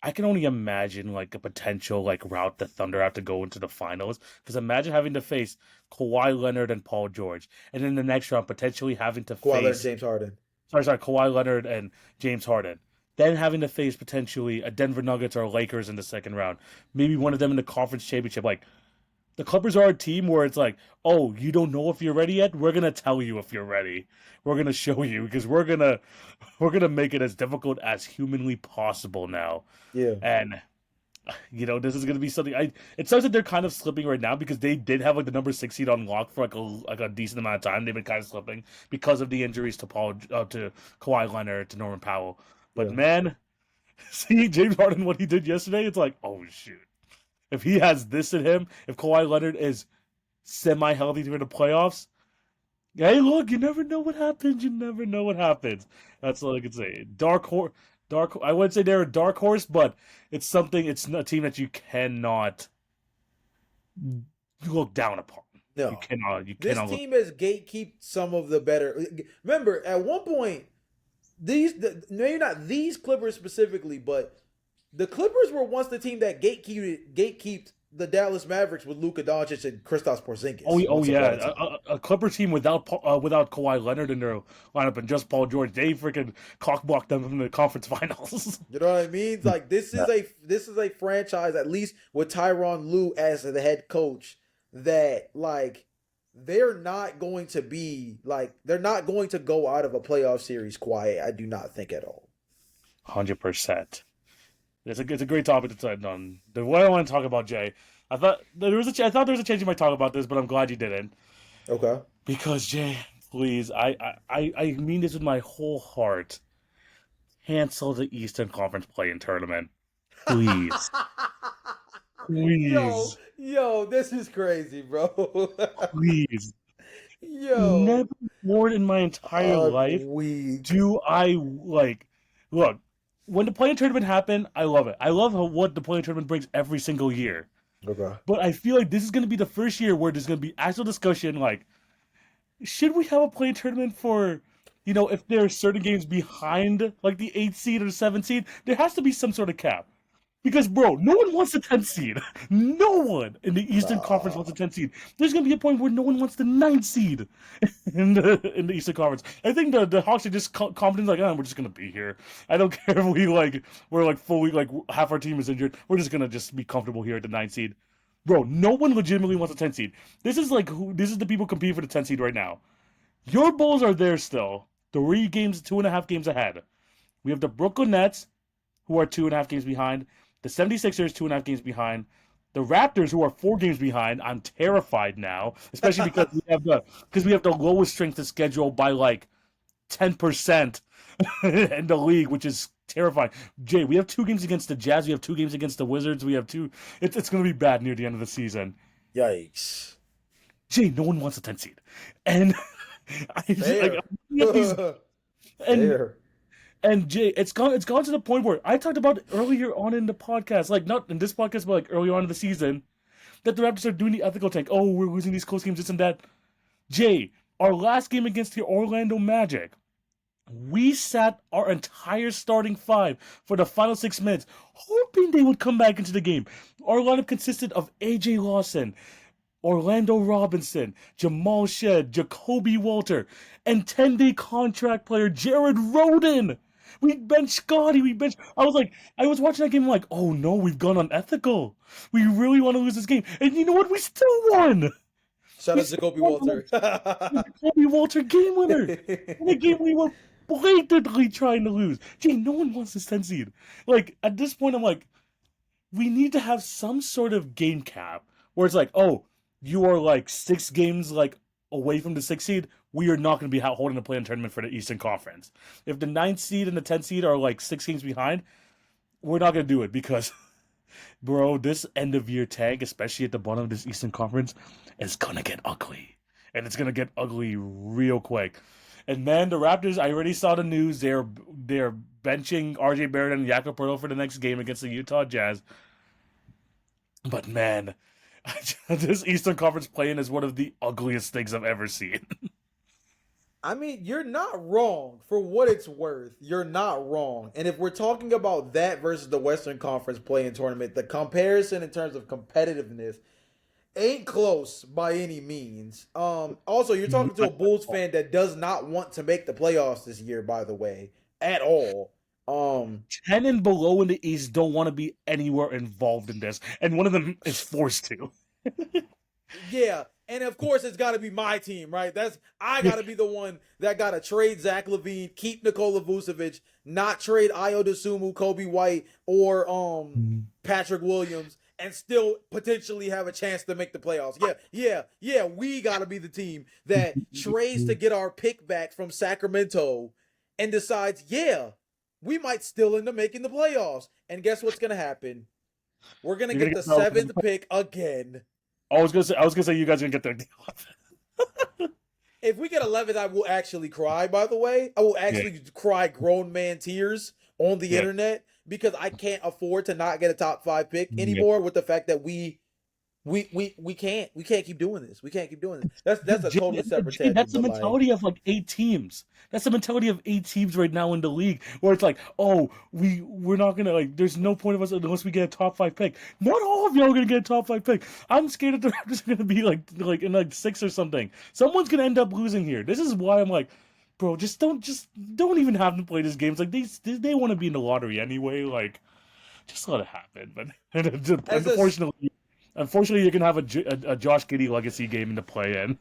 I can only imagine like a potential like route the Thunder have to go into the finals. Because imagine having to face Kawhi Leonard and Paul George, and in the next round potentially having to Kawhi Leonard, face James Harden. Kawhi Leonard and James Harden. Then having to face potentially a Denver Nuggets or Lakers in the second round. Maybe one of them in the conference championship. Like the Clippers are a team where it's like, oh, you don't know if you're ready yet? We're gonna tell you if you're ready. We're gonna show you because we're gonna make it as difficult as humanly possible now. Yeah. And this is gonna be something. It sucks that they're kind of slipping right now because they did have like the number 6 seed on lock for like a decent amount of time. They've been kind of slipping because of the injuries to to Kawhi Leonard, to Norman Powell. But Yeah. man, see James Harden what he did yesterday. It's like, oh shoot, if he has this in him, if Kawhi Leonard is semi-healthy during the playoffs, hey, look, you never know what happens. You never know what happens. That's all I can say. Dark horse, dark. I wouldn't say they're a dark horse, but it's something. It's a team that you cannot look down upon. You No. cannot. You This cannot look. team has gatekept some of the better. Remember, at one point, maybe not these Clippers specifically, but the Clippers were once the team that gatekept the Dallas Mavericks with Luka Doncic and Kristaps Oh, Porzingis oh once upon yeah, a time. a Clipper team without Kawhi Leonard in their lineup and just Paul George, they freaking cockblocked them from the conference finals. You know what I mean? Like Yeah. this is a franchise, at least with Tyronn Lue as the head coach, that like they're not going to go out of a playoff series quiet. I do not think at all. 100%. It's a great topic to touch on. The way I want to talk about Jay, I thought there was a chance you might talk about this, but I'm glad you didn't Okay. because Jay, please, I mean this with my whole heart. Cancel the Eastern Conference play-in tournament, please, yo, please, yo, this is crazy, bro. please. Yo, Never more in my entire life I'm weak. do I like look when the play-in tournament happened. I love it. I love what the play-in tournament brings every single year. Okay. But I feel like this is going to be the first year where there's going to be actual discussion like, should we have a play tournament for, if there are certain games behind like the 8th seed or the 7th seed, there has to be some sort of cap. Because, bro, no one wants the 10th seed. No one in the Eastern Conference Nah. wants the 10th seed. There's going to be a point where no one wants the 9th seed in the Eastern Conference. I think the Hawks are just confident, like, oh, we're just going to be here. I don't care if we're like fully, like, half our team is injured. We're just going to just be comfortable here at the 9th seed. Bro, no one legitimately wants a 10 seed. This is the people competing for the 10 seed right now. Your Bulls are there still. 3 games, 2.5 games ahead. We have the Brooklyn Nets, who are 2.5 games behind. The 76ers, 2.5 games behind. The Raptors, who are 4 games behind. I'm terrified now, especially because we have the lowest strength of schedule by like 10% in the league, which is terrifying. Jay, we have 2 games against the Jazz. We have 2 games against the Wizards. We have two. It's going to be bad near the end of the season. Yikes. Jay, no one wants a 10 seed, and I'm Fair. looking at these and Fair. and Jay, it's gone to the point where I talked about it earlier on in the podcast, like not in this podcast, but like earlier on in the season, that the Raptors are doing the ethical tank. Oh, we're losing these close games, this and that. Jay, our last game against the Orlando Magic, we sat our entire starting five for the final 6 minutes, hoping they would come back into the game. Our lineup consisted of AJ Lawson, Orlando Robinson, Jamal Shed, Jacoby Walter, and 10-day contract player Jared Roden. We benched Scotty. I was watching that game like, oh no, we've gone unethical. We really want to lose this game. And you know what? We still won. Shout We out to still Kobe won Walter. the Jacoby Walter game winner. In a game we were blatantly trying to lose. Gee, no one wants this 10 seed. Like, at this point, I'm like, we need to have some sort of game cap where it's like, oh, you are like 6 games like away from the 6th seed. We are not going to be holding a play-in tournament for the Eastern Conference. If the 9th seed and the 10th seed are like 6 games behind, we're not going to do it because Bro, this end of year tag, especially at the bottom of this Eastern Conference, is gonna get ugly. And it's gonna get ugly real quick. And man, the Raptors, I already saw the news. They're benching RJ Barrett and Jakob Poeltl for the next game against the Utah Jazz. But man, this Eastern Conference play-in is one of the ugliest things I've ever seen. I mean, you're not wrong for what it's worth. You're not wrong. And if we're talking about that versus the Western Conference play-in tournament, the comparison in terms of competitiveness ain't close by any means. Also, you're talking to a Bulls fan that does not want to make the playoffs this year, by the way, at all. 10 and below in the East don't want to be anywhere involved in this, and one of them is forced to. Yeah, and of course it's got to be my team, right? I got to be the one that got to trade Zach LaVine, keep Nikola Vucevic, not trade Ayo Dosunmu, Kobe White, or Patrick Williams, and still potentially have a chance to make the playoffs. Yeah. We got to be the team that trades to get our pick back from Sacramento and decides, yeah, we might still end up making the playoffs. And guess what's going to happen? We're going to get the seventh pick again. I was gonna say you guys are gonna get their deal. If we get 11th, I will actually cry. By the way, I will actually cry grown man tears on the internet because I can't afford to not get a top 5 pick anymore. With the fact that we can't keep doing this. We can't keep doing this. That's a totally separate tangent. That's the mentality of like 8 teams. That's the mentality of 8 teams right now in the league, where it's like, oh, we're not gonna like. There's no point of us unless we get a top 5 pick. Not all of y'all are gonna get a top 5 pick. I'm scared that the Raptors are gonna be like in like 6 or something. Someone's gonna end up losing here. This is why I'm like, bro, just don't even have them play these games. Like they want to be in the lottery anyway. Like, just let it happen. But unfortunately, you can have a Josh Giddey legacy game in the play-in.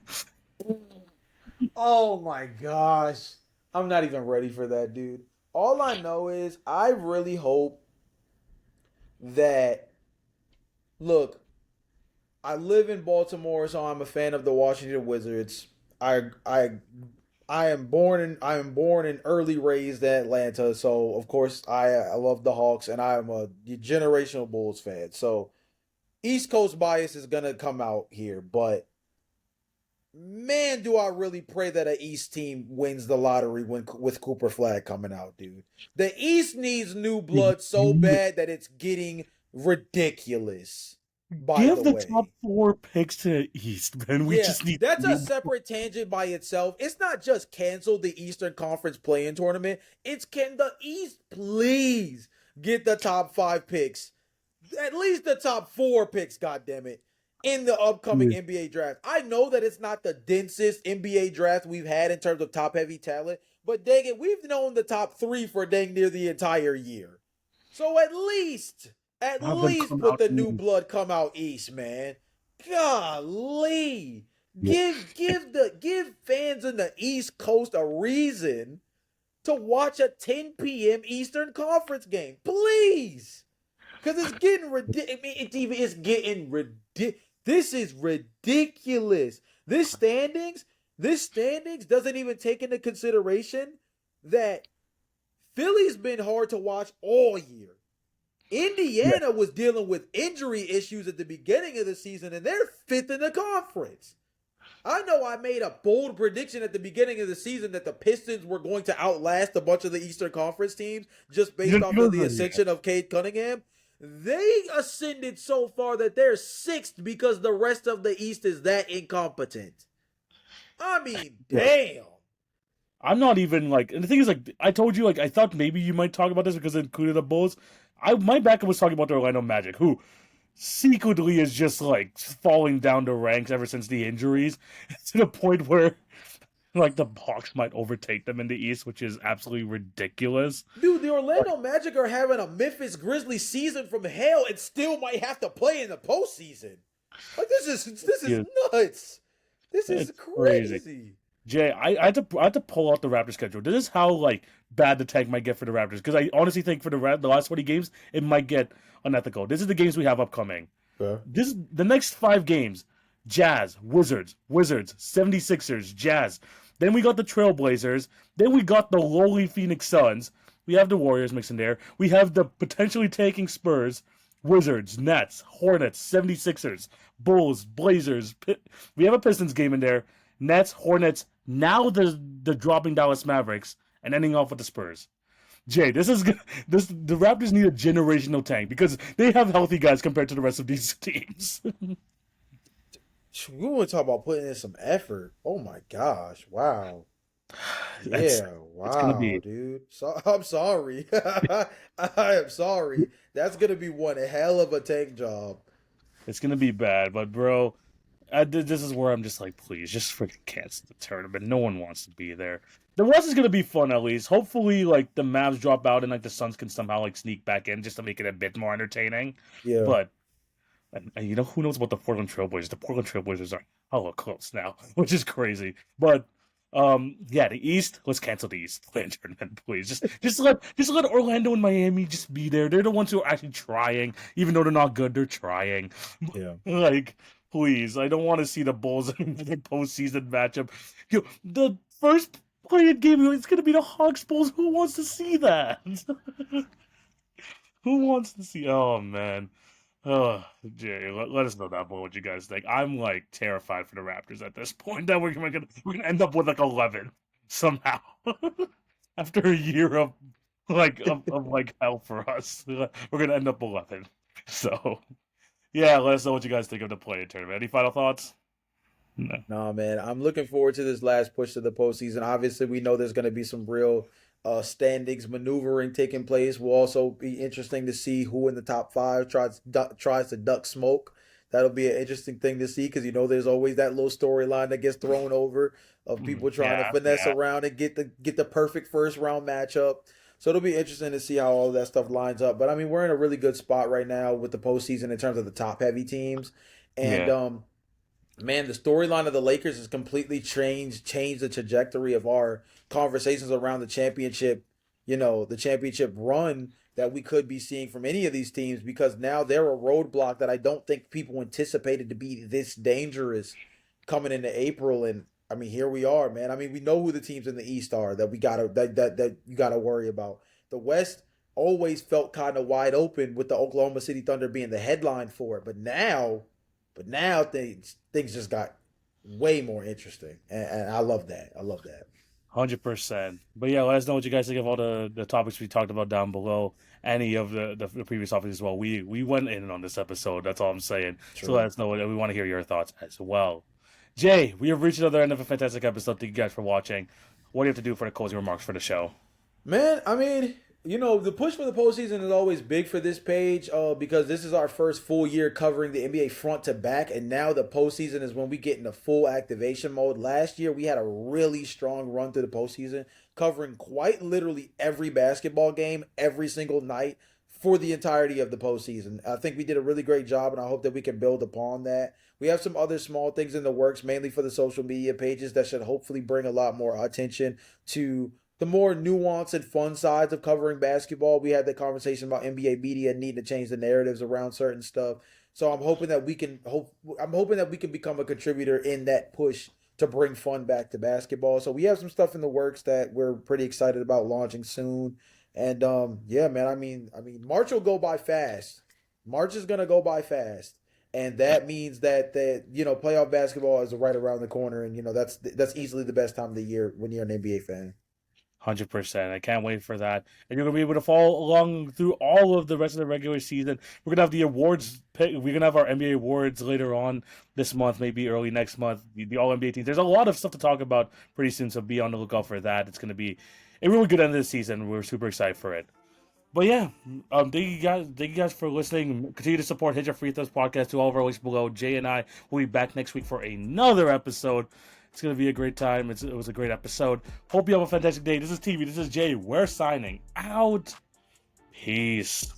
Oh my gosh. I'm not even ready for that, dude. All I know is I really hope that look, I live in Baltimore, so I'm a fan of the Washington Wizards. I am born and early raised in Atlanta, so of course I love the Hawks and I am a generational Bulls fan. So East Coast bias is gonna come out here, but man, do I really pray that an East team wins the lottery with Cooper Flag coming out, dude. The East needs new blood so bad that it's getting ridiculous. Give the top 4 picks to the East, man. We just need. That's a separate tangent by itself. It's not just cancel the Eastern Conference play-in tournament. It's can the East please get the top 5 picks, at least the top 4 picks, goddammit, in the upcoming NBA draft. I know that it's not the densest NBA draft we've had in terms of top-heavy talent, but dang it, we've known the top 3 for dang near the entire year. So at least put the new blood come out East, man. Golly. Give fans in the East Coast a reason to watch a 10 p.m. Eastern Conference game. Please. Because it's getting ridiculous. I mean, it's getting ridiculous. This is ridiculous. This standings doesn't even take into consideration that Philly's been hard to watch all year. Indiana was dealing with injury issues at the beginning of the season, and they're 5th in the conference. I know I made a bold prediction at the beginning of the season that the Pistons were going to outlast a bunch of the Eastern Conference teams just based off of the ascension of Cade Cunningham. They ascended so far that they're 6th because the rest of the East is that incompetent. I mean, damn. I'm not even like, and the thing is, like, I told you, like, I thought maybe you might talk about this because it included the Bulls. My backup was talking about the Orlando Magic, who secretly is just like falling down the ranks ever since the injuries, to the point where like the Hawks might overtake them in the East, which is absolutely ridiculous. Dude, the Orlando Magic are having a Memphis Grizzlies season from hell and still might have to play in the postseason. Like this is nuts. This is crazy. Jay, I had to pull out the Raptors schedule. This is how like bad the tank might get for the Raptors, because I honestly think for the last 20 games it might get unethical. This is the games we have upcoming. This is the next 5 games: Jazz, Wizards, 76ers, Jazz. Then we got the Trailblazers. Then we got the lowly Phoenix Suns. We have the Warriors mixed in there. We have the potentially taking Spurs. Wizards, Nets, Hornets, 76ers, Bulls, Blazers. We have a Pistons game in there. Nets, Hornets. Now the dropping Dallas Mavericks and ending off with the Spurs. Jay, the Raptors need a generational tank because they have healthy guys compared to the rest of these teams. We want to talk about putting in some effort. Oh my gosh! Wow. it's Yeah. it's gonna Wow, be dude. So I'm sorry. I am sorry. That's gonna be one hell of a tank job. it's gonna be bad, but bro, this is where I'm just like, please, just freaking cancel the tournament. No one wants to be there. The West is gonna be fun at least. Hopefully, like the Mavs drop out and like the Suns can somehow like sneak back in just to make it a bit more entertaining. Yeah. But and you know who knows about the Portland Trailblazers? The Portland Trailblazers are hella close now, which is crazy. But yeah, the East. Let's cancel the East Play-in tournament, please. Just let Orlando and Miami just be there. They're the ones who are actually trying, even though they're not good. They're trying. Yeah. Like, please, I don't want to see the Bulls in the postseason matchup. Yo, the first play-in game is going to be the Hawks Bulls. Who wants to see that? Who wants to see? Oh man. Oh, Jay, let us know down below what you guys think. I'm like terrified for the Raptors at this point. That we're gonna end up with like 11 somehow after a year of like hell for us. We're gonna end up 11. So yeah, let us know what you guys think of the play-in tournament. Any final thoughts? No. No, man. I'm looking forward to this last push to the postseason. Obviously, we know there's going to be some real standings maneuvering taking place. Will also be interesting to see who in the top five tries to duck smoke. That'll be an interesting thing to see because there's always that little storyline that gets thrown over of people trying to Yeah, finesse yeah, around and get the perfect first round matchup. So it'll be interesting to see how all of that stuff lines up. But I mean, we're in a really good spot right now with the postseason in terms of the top heavy teams, and yeah. man, the storyline of the Lakers has completely changed the trajectory of our conversations around the championship, the championship run that we could be seeing from any of these teams because now they're a roadblock that I don't think people anticipated to be this dangerous coming into April. And I mean, here we are, man. I mean, we know who the teams in the East are that we gotta that you gotta worry about. The West always felt kind of wide open with the Oklahoma City Thunder being the headline for it, but now things just got way more interesting, and I love that. I love that. 100%. But yeah, let us know what you guys think of all the topics we talked about down below. Any of the previous topics as well. We went in on this episode. That's all I'm saying. So let True. us know. We want to hear your thoughts as well. Jay, we have reached another end of a fantastic episode. Thank you guys for watching. What do you have to do for the closing remarks for the show? Man, I mean, the push for the postseason is always big for this page because this is our first full year covering the NBA front to back, and now the postseason is when we get into full activation mode. Last year, we had a really strong run through the postseason, covering quite literally every basketball game every single night for the entirety of the postseason. I think we did a really great job, and I hope that we can build upon that. We have some other small things in the works, mainly for the social media pages, that should hopefully bring a lot more attention to the more nuanced and fun sides of covering basketball. We had the conversation about NBA media needing to change the narratives around certain stuff. So I'm hoping that we can become a contributor in that push to bring fun back to basketball. So we have some stuff in the works that we're pretty excited about launching soon. And yeah, man, I mean March will go by fast. March is going to go by fast. And that means that playoff basketball is right around the corner, and that's easily the best time of the year when you're an NBA fan. 100%. I can't wait for that. And you're going to be able to follow along through all of the rest of the regular season. We're going to have the awards. We're going to have our NBA awards later on this month, maybe early next month. The All NBA teams. There's a lot of stuff to talk about pretty soon, so be on the lookout for that. It's going to be a really good end of the season. We're super excited for it. But yeah, thank you guys for listening. Continue to support Hit Your Free Throws podcast to all of our links below. Jay and I will be back next week for another episode. It's gonna be a great time. It was a great episode. Hope you have a fantastic day. This is TV. This is Jay. We're signing out. Peace.